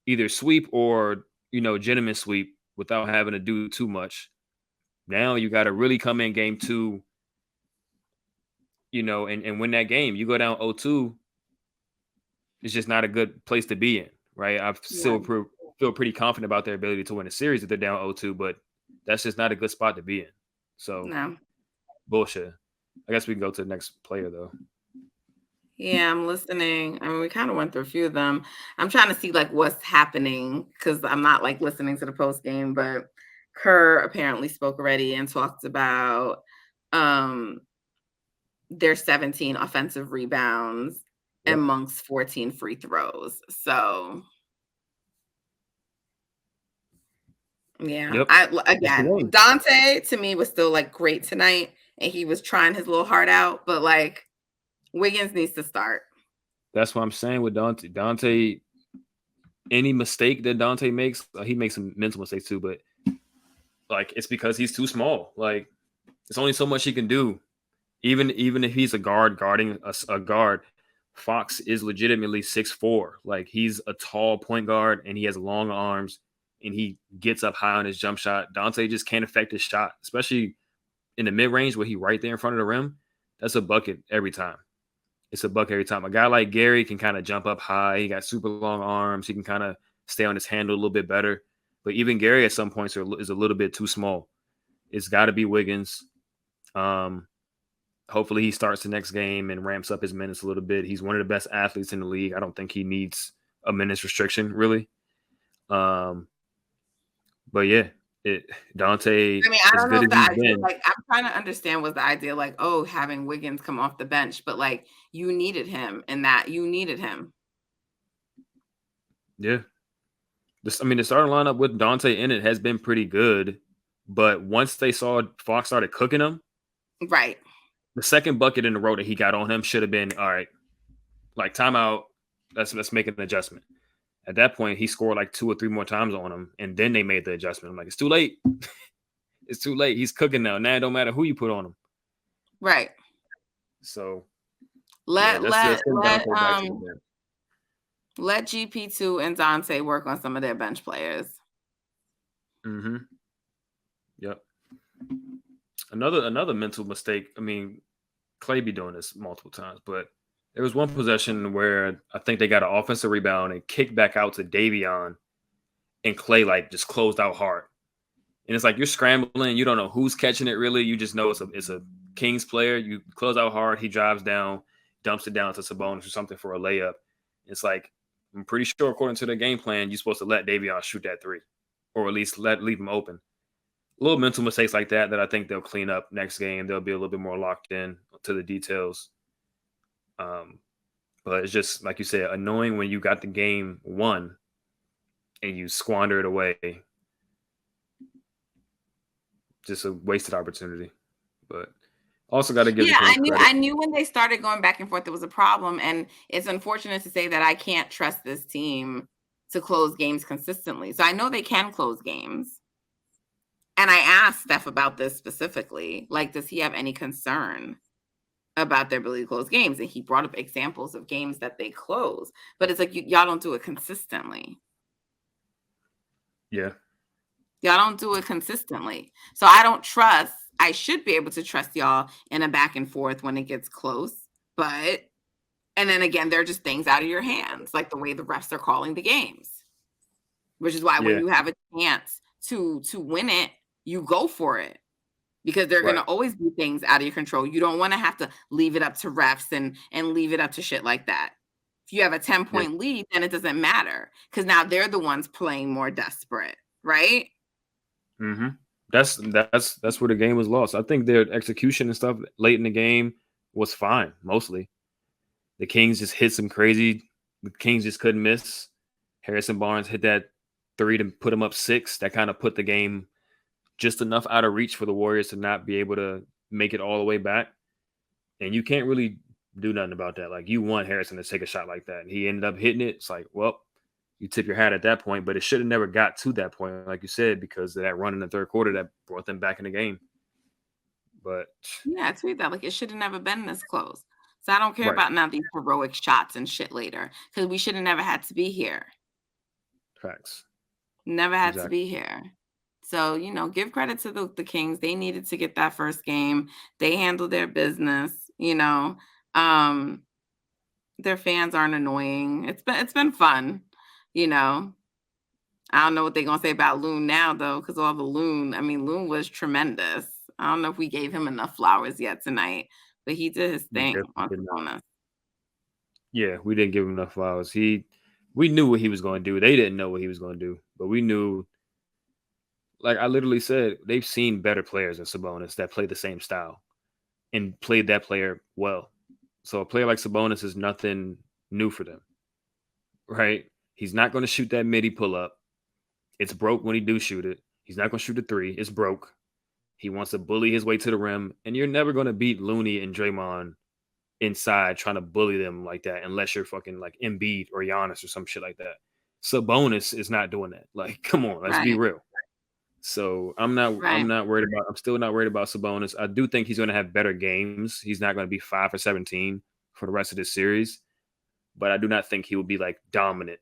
either sweep or, gentleman sweep without having to do too much. Now you got to really come in game two, and win that game. You go down 0-2, it's just not a good place to be in, right? I
Yeah.
still feel pretty confident about their ability to win a series if they're down 0-2, but that's just not a good spot to be in. So,
No.
bullshit. I guess we can go to the next player, though.
Yeah, I'm listening. I mean, we kind of went through a few of them. I'm trying to see like what's happening because I'm not like listening to the post game, but Kerr apparently spoke already and talked about um their 17 offensive rebounds
Yep.
amongst 14 free throws. So yeah,
Yep. That's the
again,
game.
Dante to me was still like great tonight and he was trying his little heart out, but like Wiggins needs to start.
That's what I'm saying with Dante. Dante, any mistake that Dante makes, he makes some mental mistakes too, but like it's because he's too small. Like, there's only so much he can do. Even if he's a guard guarding a guard, Fox is legitimately 6'4". Like, he's a tall point guard and he has long arms and he gets up high on his jump shot. Dante just can't affect his shot, especially in the mid range where he right there in front of the rim. That's a bucket every time. It's a bucket every time. A guy like Gary can kind of jump up high. He got super long arms. He can kind of stay on his handle a little bit better. But even Gary at some points is a little bit too small. It's got to be Wiggins. Um, Hopefully he starts the next game and ramps up his minutes a little bit. He's one of the best athletes in the league. I don't think he needs a minutes restriction, really. But yeah, Dante,
I mean, I
as
don't know
good
if
as
the
he's
idea,
been,
like, I'm trying to understand was the idea, like, oh, having Wiggins come off the bench, but like, you needed him and that you needed him.
yeah. The starting lineup with Dante in it has been pretty good. But once they saw Fox started cooking him,
Right.
the second bucket in the row that he got on him should have been, all right, like, timeout. Let's make an adjustment. At that point, he scored like 2 or 3 more times on him, and then they made the adjustment. I'm like, it's too late. It's too late. He's cooking now. Now it don't matter who you put on him.
Right.
So yeah,
Let
let's
let
send
let
Dante back to the bench.
let GP2 and Dante work on some of their bench players.
Mm-hmm. Yep. Another mental mistake. I mean, Clay be doing this multiple times, but there was one possession where I think they got an offensive rebound and kicked back out to Davion, and Clay like just closed out hard. And it's like you're scrambling, you don't know who's catching it really. You just know it's a Kings player. You close out hard, he drives down, dumps it down to Sabonis or something for a layup. It's like I'm pretty sure according to the game plan, you're supposed to let Davion shoot that three, or at least leave him open. Little mental mistakes like that I think they'll clean up next game. They'll be a little bit more locked in to the details. Um, but it's just like you said, annoying when you got the game won and you squander it away. Just a wasted opportunity. But also got to give the
Yeah,
Kings credit.
I knew when they started going back and forth there was a problem, and it's unfortunate to say that I can't trust this team to close games consistently. So I know they can close games. And I asked Steph about this specifically. Like, does he have any concern about their ability to close games? And he brought up examples of games that they close. But it's like, y'all don't do it consistently.
Yeah.
Y'all don't do it consistently. So I don't trust. I should be able to trust y'all in a back and forth when it gets close. But, and then again, they're just things out of your hands, like the way the refs are calling the games, which is why when
Yeah.
you have a chance to win it, you go for it. Because they're
Right.
going to always be things out of your control. You don't want to have to leave it up to refs and leave it up to shit like that. If you have a 10-point lead, then it doesn't matter because now they're the ones playing more desperate, right?
Mm-hmm. That's where the game was lost. I think their execution and stuff late in the game was fine, mostly. The Kings just hit some crazy. The Kings just couldn't miss. Harrison Barnes hit that three to put them up 6. That kind of put the game just enough out of reach for the Warriors to not be able to make it all the way back. And you can't really do nothing about that. Like, you want Harrison to take a shot like that. And he ended up hitting it. It's like, well, you tip your hat at that point, but it should have never got to that point, like you said, because of that run in the third quarter that brought them back in the game. But
Yeah, tweet that. Like, it should have never been this close. So I don't care
right,
about now these heroic shots and shit later because we should have never had to be here.
facts.
Never had to
Exactly.
be here. So, give credit to the Kings. They needed to get that first game. They handled their business, their fans aren't annoying. It's been fun, you know. I don't know what they're gonna say about Loon now though, because all the Loon, I mean, Loon was tremendous. I don't know if we gave him enough flowers yet tonight, but he did his
We
thing
definitely
on
did not.
Sabonis.
Yeah, we didn't give him enough flowers. We knew what he was going to do. They didn't know what he was going to do, but we knew. Like I literally said, they've seen better players than Sabonis that play the same style and played that player well. So a player like Sabonis is nothing new for them, right? He's not going to shoot that midi pull up. It's broke when he do shoot it. He's not going to shoot a three. It's broke. He wants to bully his way to the rim, and you're never going to beat Looney and Draymond inside trying to bully them like that unless you're fucking like Embiid or Giannis or some shit like that. Sabonis is not doing that. Like, come on, let's be
Right,
real. So I'm not worried about I'm still not worried about Sabonis. I do think he's going to have better games. He's not going to be 5 for 17 for the rest of this series, but I do not think he will be like dominant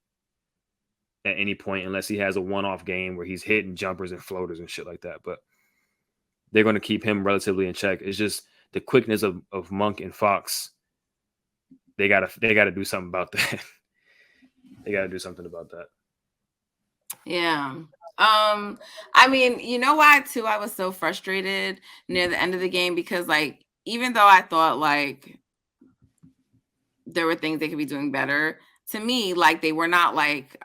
at any point unless he has a one-off game where he's hitting jumpers and floaters and shit like that. But they're going to keep him relatively in check. It's just the quickness of Monk and Fox. They gotta do something about that. They gotta do something about that.
yeah. I mean, you know why too? I was so frustrated near the end of the game because, like, even though I thought like there were things they could be doing better, to me, like they were not like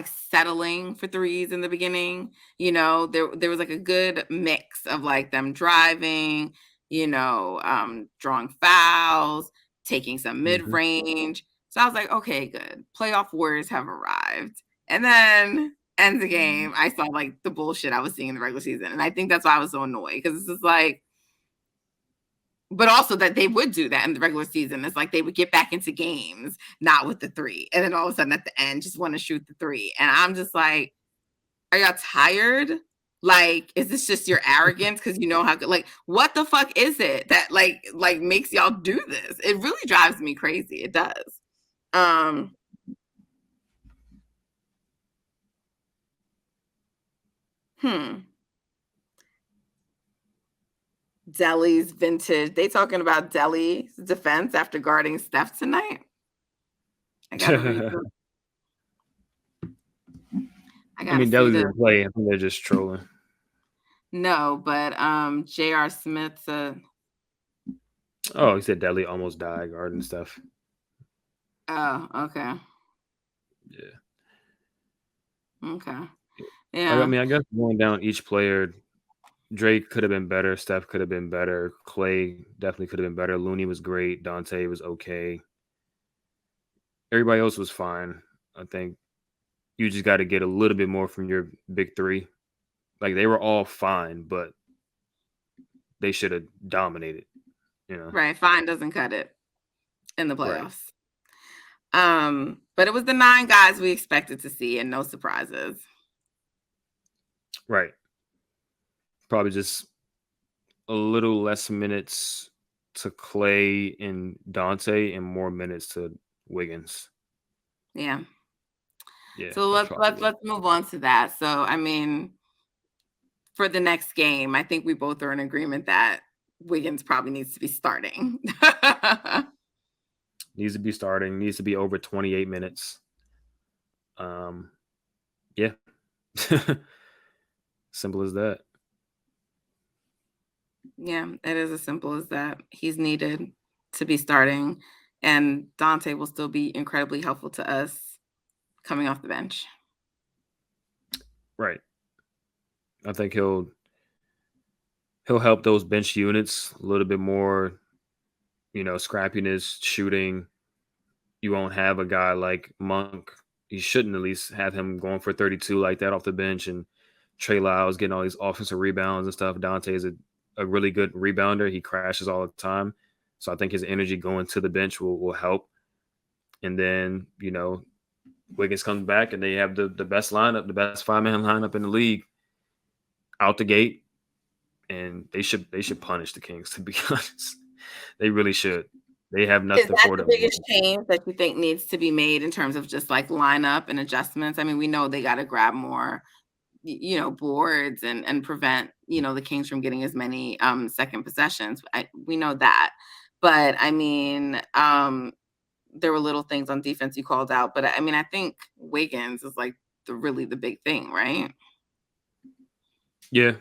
settling for threes in the beginning. There was like a good mix of like them driving, drawing fouls, taking some
Mhm.
mid-range. So I was like, okay, good. Playoff Warriors have arrived. And then ends the game, I saw like the bullshit I was seeing in the regular season. And I think that's why I was so annoyed because it's just like, but also that they would do that in the regular season. It's like they would get back into games, not with the three. And then all of a sudden at the end, just want to shoot the three. And I'm just like, Are y'all tired? Like, is this just your arrogance because you know how good? Like, what the fuck is it that like makes y'all do this? It really drives me crazy. It does. Um, hmm. Delhi's vintage. They talking about Delhi's defense after guarding Steph tonight. I gotta read
I
them. I gotta
mean,
see
Delhi
this.
didn't play. I think they're just trolling.
No, but J.R. Smith's
Oh, he said Delhi almost died guarding stuff.
oh, okay.
Yeah.
Okay.
I
Yeah.
mean, I guess going down each player, Drake could have been better. Steph could have been better. Clay definitely could have been better. Looney was great. Dante was okay. Everybody else was fine. I think you just got to get a little bit more from your big three. Like they were all fine, but they should have dominated. You know,
Right. Fine doesn't cut it in the
right,
playoffs. But it was the 9 guys we expected to see and no surprises.
right. Probably just a little less minutes to Clay and Dante, and more minutes to Wiggins.
Yeah.
Yeah,
So
that's
let's
probably
let's
it.
let's move on to that. So I mean, for the next game, I think we both are in agreement that Wiggins probably needs to be starting.
Needs to be starting. Needs to be over 28 minutes. Um, yeah, simple as that.
Yeah, it is as simple as that. He's needed to be starting, and Dante will still be incredibly helpful to us coming off the bench.
Right. I think he'll help those bench units a little bit more. Scrappiness, shooting. You won't have a guy like Monk. You shouldn't at least have him going for 32 like that off the bench, and Trey Lyles getting all these offensive rebounds and stuff. Dante is a really good rebounder. He crashes all the time. So I think his energy going to the bench will help. And then, Wiggins comes back and they have the best lineup, the best 5-man lineup in the league out the gate. And they should punish the Kings, to be honest. They really should. They have
Is
nothing
that
for
the
them.
biggest change that you think needs to be made in terms of just like lineup and adjustments? I mean, we know they got to grab more, boards and prevent, the Kings from getting as many second possessions. We know that. But I mean, there were little things on defense you called out, but I mean, I think Wiggins is like the big thing, right?
Yeah.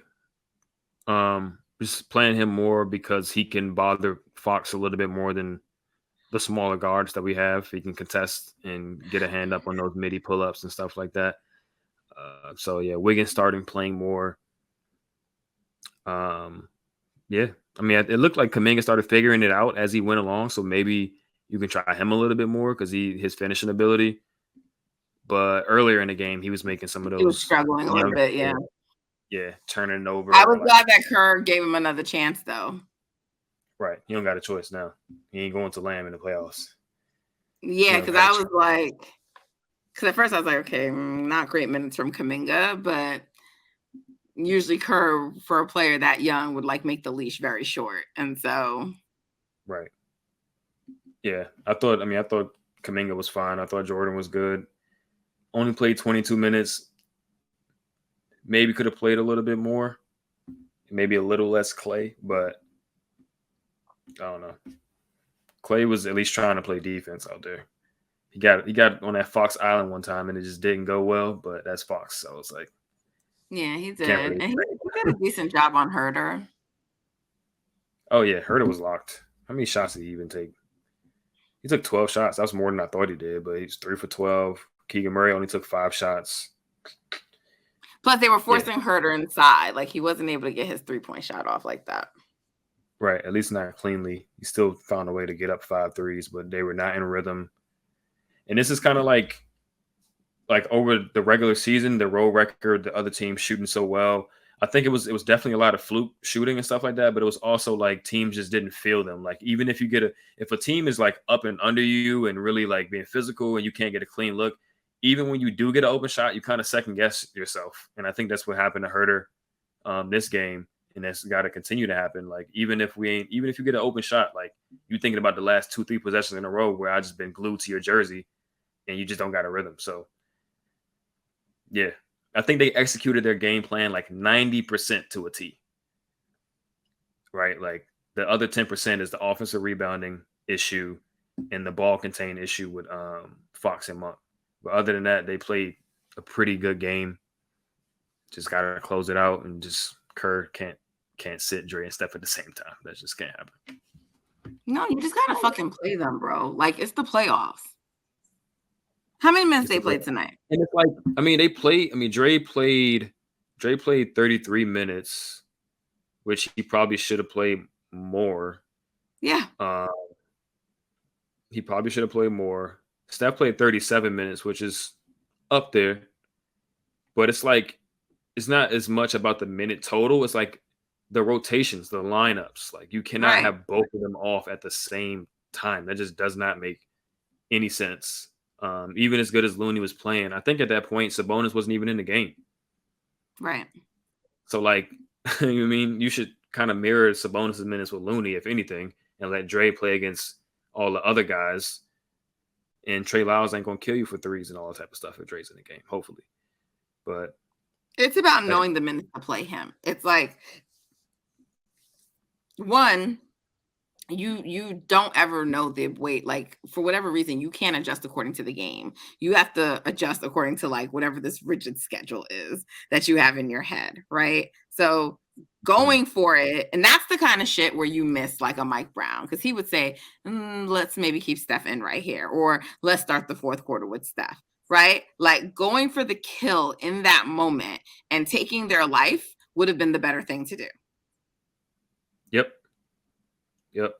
Just playing him more because he can bother Fox a little bit more than the smaller guards that we have. He can contest and get a hand up on those midi pull ups and stuff like that. So yeah, Wiggins starting playing more. Um, yeah, I mean, it looked like Kaminga started figuring it out as he went along. So maybe you can try him a little bit more because his finishing ability. But earlier in the game, he was making some of
He was
those
struggling a little
younger,
bit, yeah.
yeah, turning it
I
over
was
like
glad that Kerr gave him another chance, though.
right. He don't got a choice now. He ain't going to Lamb in the playoffs. He
Yeah,
don't
because
got a
I was
choice.
like, because at first I was like, okay, not great minutes from Kaminga, but usually Kerr for a player that young would like make the leash very short, and so
Right. Yeah. I thought Kaminga was fine. I thought Jordan was good. Only played 22 minutes. Maybe could have played a little bit more. Maybe a little less Clay, but I don't know. Clay was at least trying to play defense out there. He got on that Fox Island one time and it just didn't go well, but that's Fox. So it's like
yeah, he
can't
did,
really
and he
blame
did a
him.
decent job on Herder.
Oh yeah, Herder was locked. How many shots did he even take? He took 12 shots. That was more than I thought he did, but he's 3 for 12. Keegan Murray only took 5 shots.
Plus, they were
Yeah,
forcing Herder inside, like he wasn't able to get his 3-point shot off like that.
right. At least not cleanly. He still found a way to get up 5 threes, but they were not in rhythm. And this is kind of like over the regular season, the road record, the other team shooting so well. I think it was definitely a lot of fluke shooting and stuff like that, but it was also like teams just didn't feel them. Like even if a team is like up and under you and really like being physical and you can't get a clean look, even when you do get an open shot, you kind of second guess yourself. And I think that's what happened to Herter this game, and that's got to continue to happen. Like even if you get an open shot, like you thinking about the last 2-3 possessions in a row where I just been glued to your jersey, and you just don't got a rhythm. So yeah, I think they executed their game plan like 90% to a T. Right, like the other 10% is the offensive rebounding issue and the ball contain issue with Fox and Monk. But other than that, they played a pretty good game. Just gotta close it out, and just Kerr can't sit Dre and Steph at the same time. That just can't happen.
No, you just gotta fucking play them, bro. Like it's the playoffs. How many minutes they played tonight?
And it's like, I mean, Dre played 33 minutes, which he probably should have played more.
Yeah.
He probably should have played more. Steph played 37 minutes, which is up there. But it's like, it's not as much about the minute total. It's like the rotations, the lineups. Like you cannot have both of them off at the same time. That just does not make any sense. Even as good as Looney was playing, I think at that point Sabonis wasn't even in the game.
Right.
So like, you mean you should kind of mirror Sabonis' minutes with Looney, if anything, and let Dre play against all the other guys. And Trey Lyles ain't gonna kill you for threes and all that type of stuff if Dre's in the game, hopefully. But
it's about knowing the minutes to play him. It's like one, you don't ever know the weight. Like for whatever reason, you can't adjust according to the game. You have to adjust according to like whatever this rigid schedule is that you have in your head, right? So going for it, and that's the kind of shit where you miss like a Mike Brown, because he would say, let's maybe keep Steph in right here, or let's start the fourth quarter with Steph, right? Like going for the kill in that moment and taking their life would have been the better thing to do.
Yep.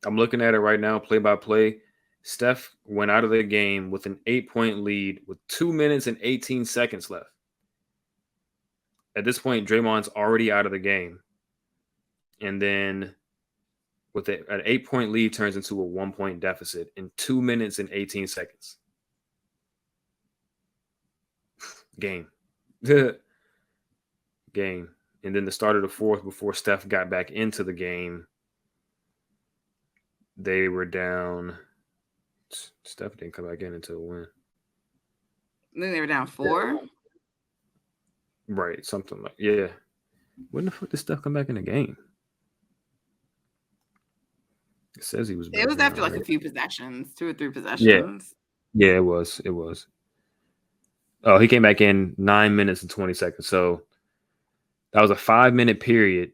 I'm looking at it right now, play by play. Steph went out of the game with an 8-point lead with 2 minutes and 18 seconds left. At this point, Draymond's already out of the game. And then with an 8-point lead turns into a 1-point deficit in 2 minutes and 18 seconds. Game. Game. And then the start of the fourth, before Steph got back into the game, they were down. Steph didn't come back in until a win.
Then they were down 4?
Right, something like, yeah. When the fuck did Steph come back in the game? It says he was back.
It was after like a few possessions, 2 or 3 possessions.
Yeah, it was. Oh, he came back in 9 minutes and 20 seconds. So that was a 5-minute period.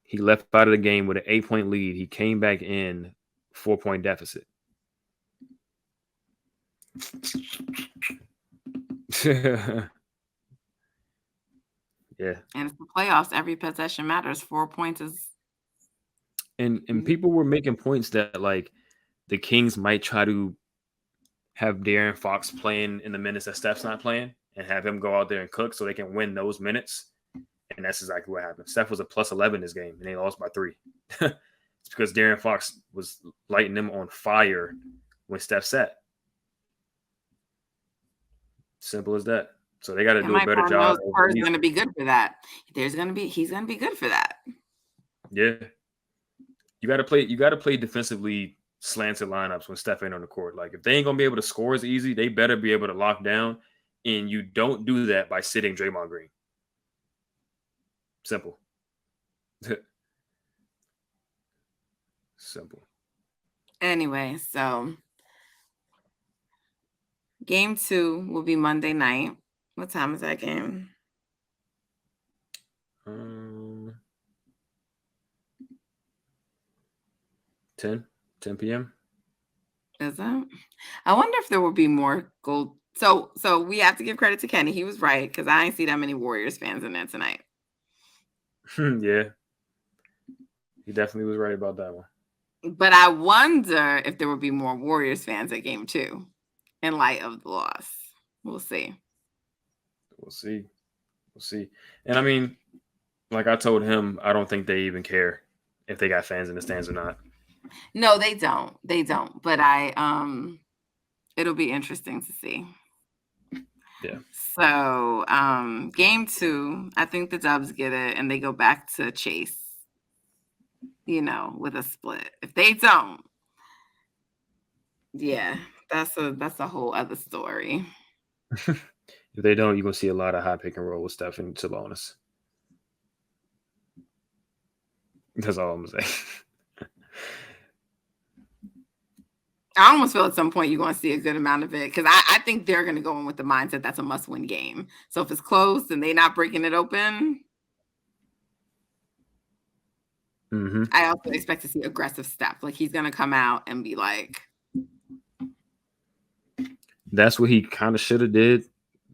He left out of the game with an 8-point lead. He came back in 4-point deficit. Yeah.
And it's the playoffs. Every possession matters. 4 points is.
And people were making points that like the Kings might try to have De'Aaron Fox playing in the minutes that Steph's not playing and have him go out there and cook so they can win those minutes. And that's exactly what happened. Steph was a plus 11 this game, and they lost by 3. It's because De'Aaron Fox was lighting them on fire when Steph sat. Simple as that. So they got to do a better job.
He's going to be good for that. He's going to be good for that.
Yeah. You got to play defensively slanted lineups when Steph ain't on the court. Like if they ain't going to be able to score as easy, they better be able to lock down. And you don't do that by sitting Draymond Green. Simple. Simple.
Anyway, so game 2 will be Monday night. What time is that game?
10 p.m.
Is it? I wonder if there will be more gold. So we have to give credit to Kenny. He was right, because I ain't see that many Warriors fans in there tonight.
Yeah. He definitely was right about that one.
But I wonder if there will be more Warriors fans at game 2 in light of the loss. We'll see.
We'll see. And I mean, like I told him, I don't think they even care if they got fans in the stands or not.
No, they don't. They don't. But it'll be interesting to see.
Yeah.
So, game two, I think the Dubs get it and they go back to Chase, with a split. If they don't, yeah, that's a whole other story.
If they don't, you're gonna see a lot of high pick and roll with Steph and Sabonis. That's all I'm saying.
I almost feel at some point you're going to see a good amount of it because I think they're going to go in with the mindset that's a must-win game. So if it's close and they're not breaking it open,
Hmm.
I also expect to see aggressive Steph. Like he's going to come out and be like,
That's what he kind of should have did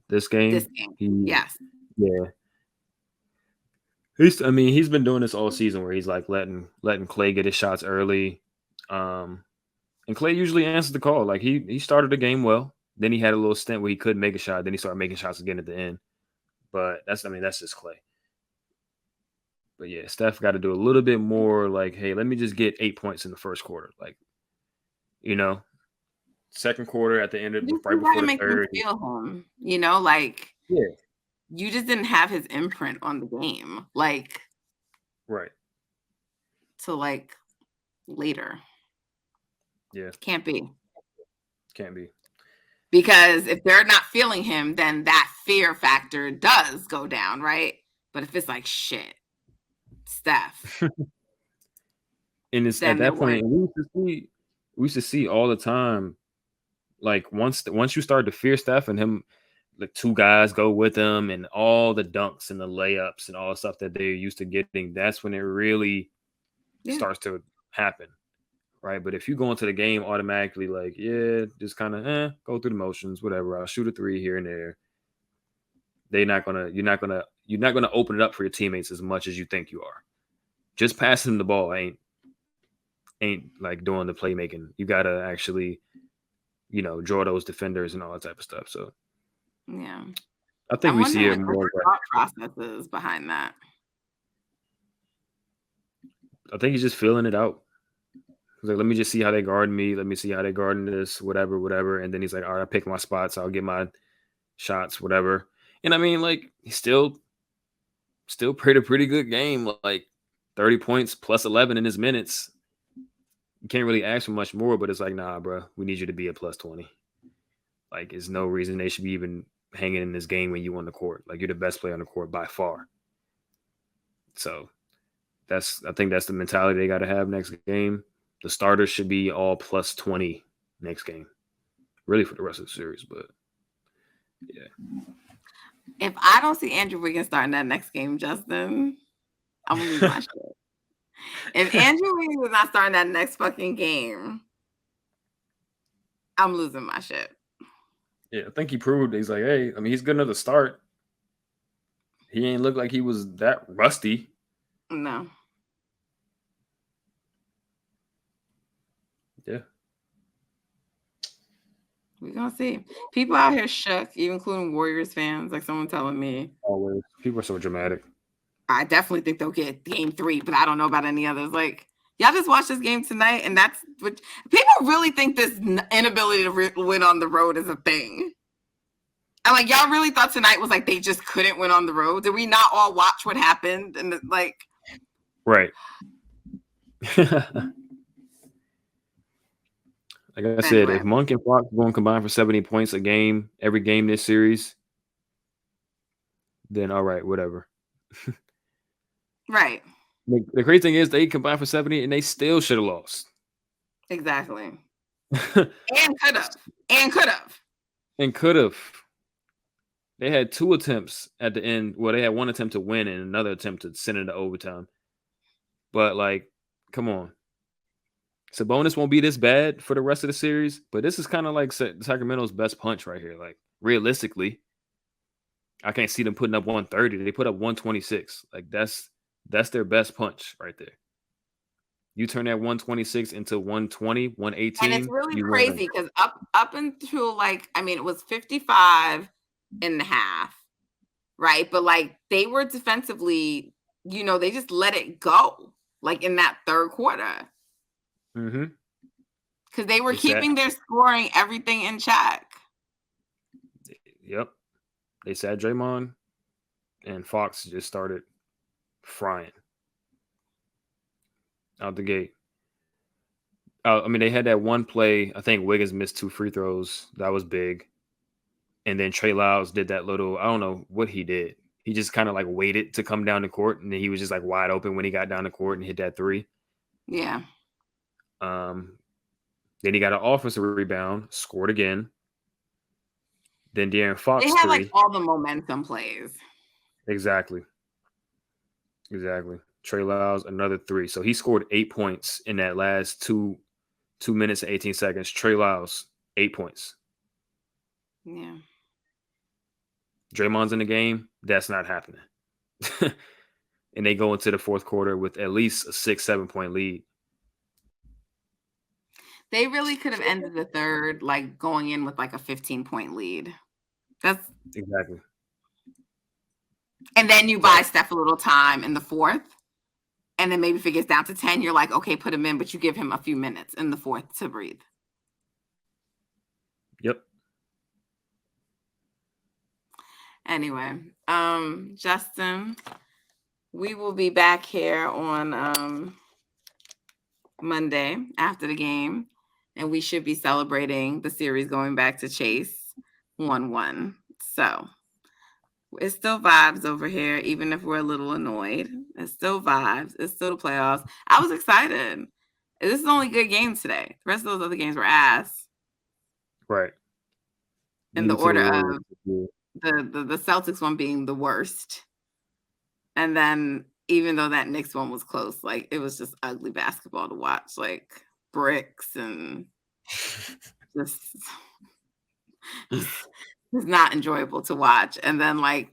this
this
game.
game.
He,
Yes.
yeah, he's been doing this all season where he's like letting Clay get his shots early, and Clay usually answers the call. Like he started the game well, then he had a little stint where he couldn't make a shot, then he started making shots again at the end. But that's just Clay. But yeah, Steph got to do a little bit more. Like, hey, let me just get 8 points in the first quarter. Like, you know, second quarter at the end of
You
right
got
before
to
the
make them
third.
feel him, like
Yeah,
you just didn't have his imprint on the game, like
right.
to like later.
Yeah,
Can't be.
can't be.
Because if they're not feeling him, then that fear factor does go down, right? But if it's like shit, Steph,
And it's at
then they're
that
worried.
point we used to see all the time. Like once you start to fear Steph and him, like two guys go with him and all the dunks and the layups and all the stuff that they're used to getting, that's when it really
Yeah.
starts to happen. Right. But if you go into the game automatically, like, yeah, just kind of go through the motions, whatever. I'll shoot a three here and there. You're not gonna open it up for your teammates as much as you think you are. Just passing them the ball ain't like doing the playmaking. You gotta actually, draw those defenders and all that type of stuff. So
Yeah.
I think
I'm
we see
wondering
it
what the
more.
thought process is behind that.
I think he's just feeling it out. He's like, let me just see how they guard me. Let me see how they guarding this, whatever, whatever. And then he's like, all right, I pick my spots. I'll get my shots, whatever. And I mean, like, he still played a pretty good game, like 30 points plus 11 in his minutes. You can't really ask for much more, but it's like, nah, bro, we need you to be a plus 20. Like, there's no reason they should be even hanging in this game when you on the court. Like, you're the best player on the court by far. So I think that's the mentality they got to have next game. The starters should be all plus 20 next game, really for the rest of the series. But yeah,
If I don't see Andrew Wiggins starting that next game, Justin, I'm gonna lose my shit. If Andrew Wiggins is not starting that next fucking game, I'm losing my shit.
yeah, I think he proved he's like, hey, I mean, he's good enough to start. He ain't look like he was that rusty.
No.
Yeah,
We're gonna see. People out here shook, even including Warriors fans, like someone telling me.
always. People are so dramatic.
I definitely think they'll get game 3, but I don't know about any others. Like, y'all just watch this game tonight, and that's what people really think this inability to win on the road is a thing. And like, y'all really thought tonight was like they just couldn't win on the road? Did we not all watch what happened? And like,
Right. Like I said,
anyway,
if Monk and Fox going to combine for 70 points a game, every game this series, then all right, whatever.
right,
The crazy thing is they combined for 70 and they still should have lost.
exactly, and could have.
And could have. They had two attempts at the end. Well, they had one attempt to win and another attempt to send it to overtime. But like, come on. Sabonis won't be this bad for the rest of the series, but this is kind of like Sacramento's best punch right here. Like, realistically, I can't see them putting up 130. They put up 126. Like, that's their best punch right there. You turn that 126 into 120,
And it's
118,
really
you win.
crazy because up until like, I mean, it was 55 and a half, right? But like they were defensively, they just let it go like in that third quarter
Mm-hmm.
because they were
They sat.
keeping their scoring, everything in check.
Yep. They sat Draymond, and Fox just started frying out the gate. I mean, they had that one play. I think Wiggins missed 2 free throws. That was big. And then Trey Lyles did that little. I don't know what he did. He just kind of like waited to come down the court, and then he was just like wide open when he got down the court and hit that three.
Yeah.
Um, then he got an offensive rebound, scored again. Then De'Aaron
They
Fox
had like
three.
all the momentum plays.
Exactly. Exactly. Trey Lyles, another three. So he scored 8 points in that last 2 minutes and 18 seconds. Trey Lyles, 8 points.
Yeah.
Draymond's in the game. That's not happening. And they go into the fourth quarter with at least a 6-7 point lead.
They really could have ended the third like going in with like a 15-point lead. That's
Exactly.
and then you buy Steph a little time in the fourth. And then maybe if it gets down to 10, you're like, okay, put him in, but you give him a few minutes in the fourth to breathe.
Yep.
Anyway, Justin, we will be back here on Monday after the game, and we should be celebrating the series going back to Chase 1-1. So it's still vibes over here, even if we're a little annoyed. It's still vibes. It's still the playoffs. I was excited. This is the only good game today. The rest of those other games were ass.
Right.
In the order of the Celtics one being the worst. And then even though that Knicks one was close, like it was just ugly basketball to watch, like bricks and just it's not enjoyable to watch. And then like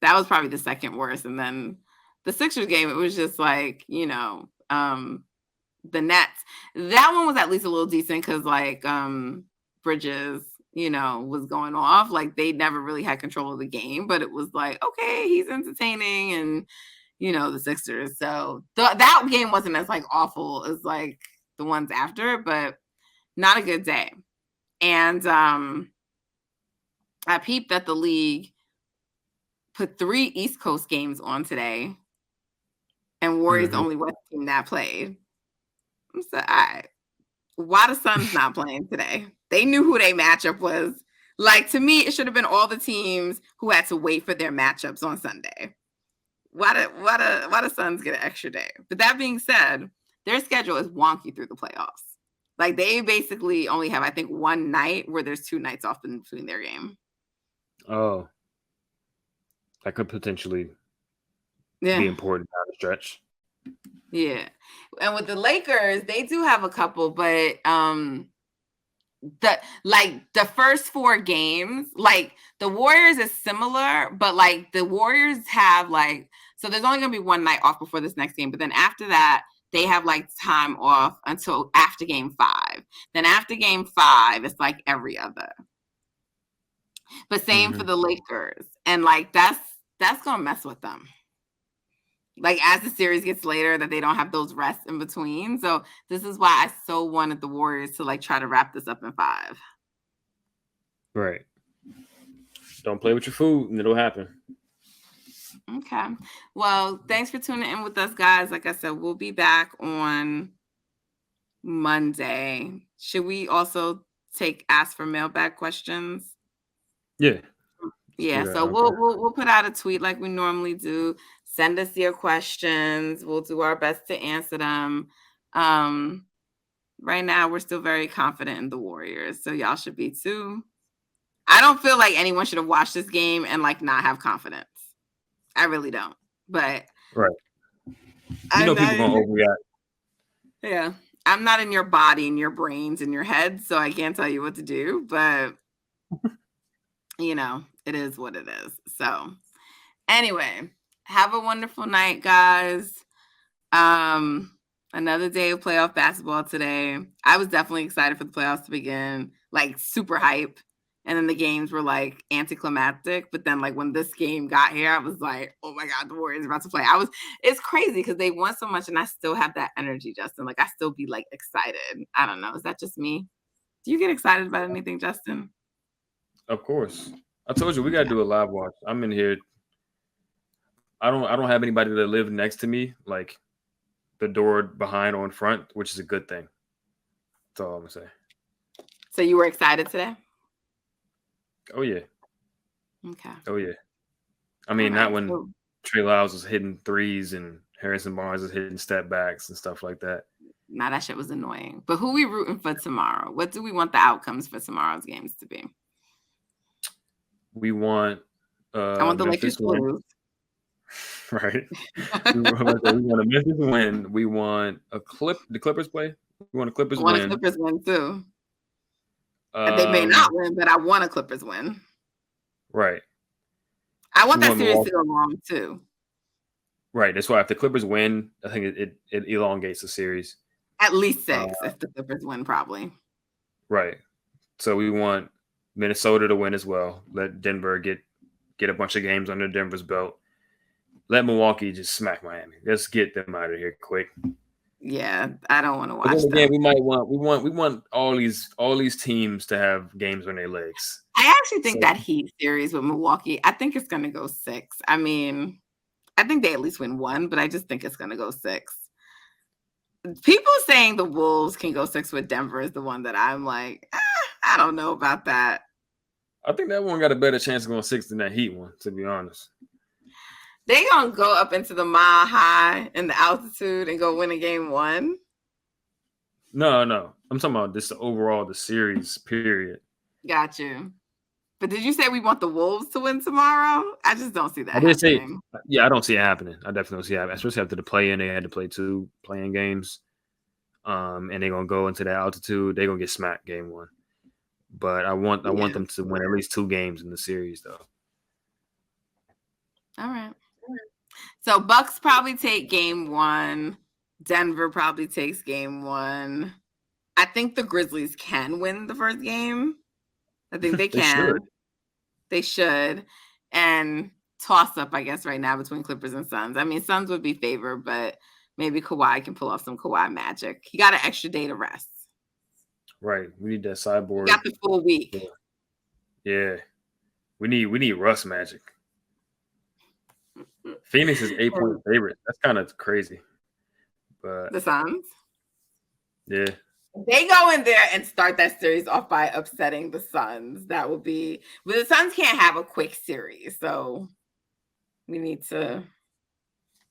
that was probably the second worst. And then the Sixers game, it was just like, the Nets. That one was at least a little decent because like Bridges, was going off. Like they never really had control of the game, but it was like, okay, he's entertaining and the Sixers. So that game wasn't as like awful as like the ones after, but not a good day. And I peeped that the league put 3 East Coast games on today, and Warriors only West team that played. So, all right. Why the Suns not playing today? They knew who their matchup was. Like, to me, it should have been all the teams who had to wait for their matchups on Sunday. Why the Suns get an extra day? But that being said, their schedule is wonky through the playoffs. Like, they basically only have, I think, one night where there's 2 nights off in between their game.
Oh. That could potentially be important down the stretch.
Yeah. And with the Lakers, they do have a couple, but the first 4 games, like the Warriors is similar, but like the Warriors have like, so there's only gonna be one night off before this next game, but then after that they have like time off until after game 5. Then after game 5 it's like every other, but same for the Lakers. And like that's gonna mess with them, like as the series gets later, that they don't have those rests in between. So this is why I so wanted the Warriors to like try to wrap this up in 5.
Right. Don't play with your food and it'll happen.
Okay. Well, thanks for tuning in with us, guys. Like I said, we'll be back on Monday. Should we also ask for mailbag questions?
Yeah.
Yeah. So we'll put out a tweet like we normally do. Send us your questions. We'll do our best to answer them. Right now, we're still very confident in the Warriors, so y'all should be too. I don't feel like anyone should have watched this game and like not have confidence. I really don't. But
right, people gonna overreact.
Yeah, I'm not in your body, in your brains, in your head, so I can't tell you what to do. But it is what it is. So anyway. Have a wonderful night, guys. Another day of playoff basketball today. I was definitely excited for the playoffs to begin, like super hype. And then the games were like anticlimactic. But then like when this game got here, I was like, oh my God, the Warriors are about to play. It's crazy because they won so much and I still have that energy, Justin. Like I still be like excited. I don't know. Is that just me? Do you get excited about anything, Justin?
Of course. I told you we gotta
Okay.
do a live watch. I'm in here. I don't have anybody that live next to me, like the door behind or in front, which is a good thing. That's all I'm gonna say.
So you were excited today?
Oh yeah.
Okay.
Oh yeah. I
All
mean, not
right.
when
So
Trey Lyles was hitting threes and Harrison Barnes is hitting step backs and stuff like that.
now that shit was annoying. But who we rooting for tomorrow? What do we want the outcomes for tomorrow's games to be?
We want
I want the
Memphis
Lakers
to
to
win,
lose.
right? We want a Memphis win. We want the Clippers play. We want the
I
Clippers
want a
win.
Clippers win too. They may not
Um,
win, but I want a Clippers win.
right.
I want
We
that
want
series to
Milwaukee.
go long too.
Right. That's why if the Clippers win, I think it elongates the series.
At least
Uh,
6 if the Clippers win, probably.
right. So we want Minnesota to win as well. Let Denver get a bunch of games under Denver's belt. Let Milwaukee just smack Miami. Let's get them out of here quick.
Yeah, I don't want to
But then
watch
again,
them.
we want all these teams to have games on their legs.
I actually think
So
that Heat series with Milwaukee, I think it's going to go 6. I mean, I think they at least win 1, but I just think it's going to go 6. People saying the Wolves can go 6 with Denver is the one that I'm like, I don't know about that.
I think that one got a better chance of going 6 than that Heat one, to be honest.
They gonna go up into the mile high in the altitude and go win a game 1.
No, no. I'm talking about this overall the series period.
Got you. But did you say we want the Wolves to win tomorrow? I just don't see that
I did say,
happening.
yeah, I don't see it happening. I definitely don't see it happening, especially after the play in. They had to play 2 playing games. And they're gonna go into that altitude. They're gonna get smacked game 1. But I want
Yeah.
them to win at least 2 games in the series, though.
All right. So Bucks probably take game 1. Denver probably takes game 1. I think the Grizzlies can win the first game. I think they
They
can.
should.
They should. And toss up, I guess, right now between Clippers and Suns. I mean, Suns would be favored, but maybe Kawhi can pull off some Kawhi magic. He got an extra day to rest.
Right. We need that
He
cyborg.
got the full week.
Yeah. We need Russ magic. Phoenix is 8-point favorite. That's kind of crazy. But
The Suns.
yeah.
They go in there and start that series off by upsetting the Suns. That would be, but the Suns can't have a quick series. So we need to,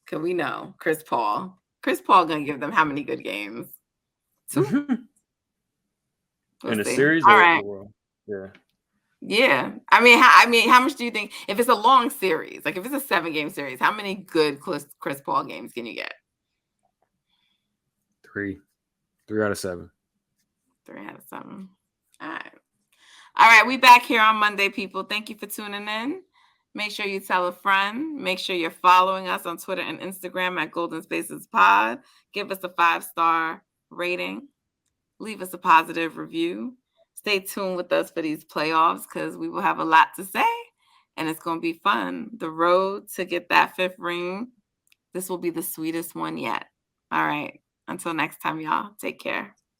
because we know Chris Paul. Chris Paul going to give them how many good games? 2? We'll
In a
see.
series
All
or
right.
overall? Yeah.
Yeah. I mean, how much do you think, if it's a long series, like if it's a 7-game series, how many good Chris Paul games can you get?
3. 3 out of 7.
3 out of 7. All right. All right. We back here on Monday, people. Thank you for tuning in. Make sure you tell a friend. Make sure you're following us on Twitter and Instagram at Golden Spaces Pod. Give us a 5-star rating. Leave us a positive review. Stay tuned with us for these playoffs because we will have a lot to say and it's going to be fun. The road to get that 5th ring, this will be the sweetest one yet. All right. Until next time, y'all. Take care.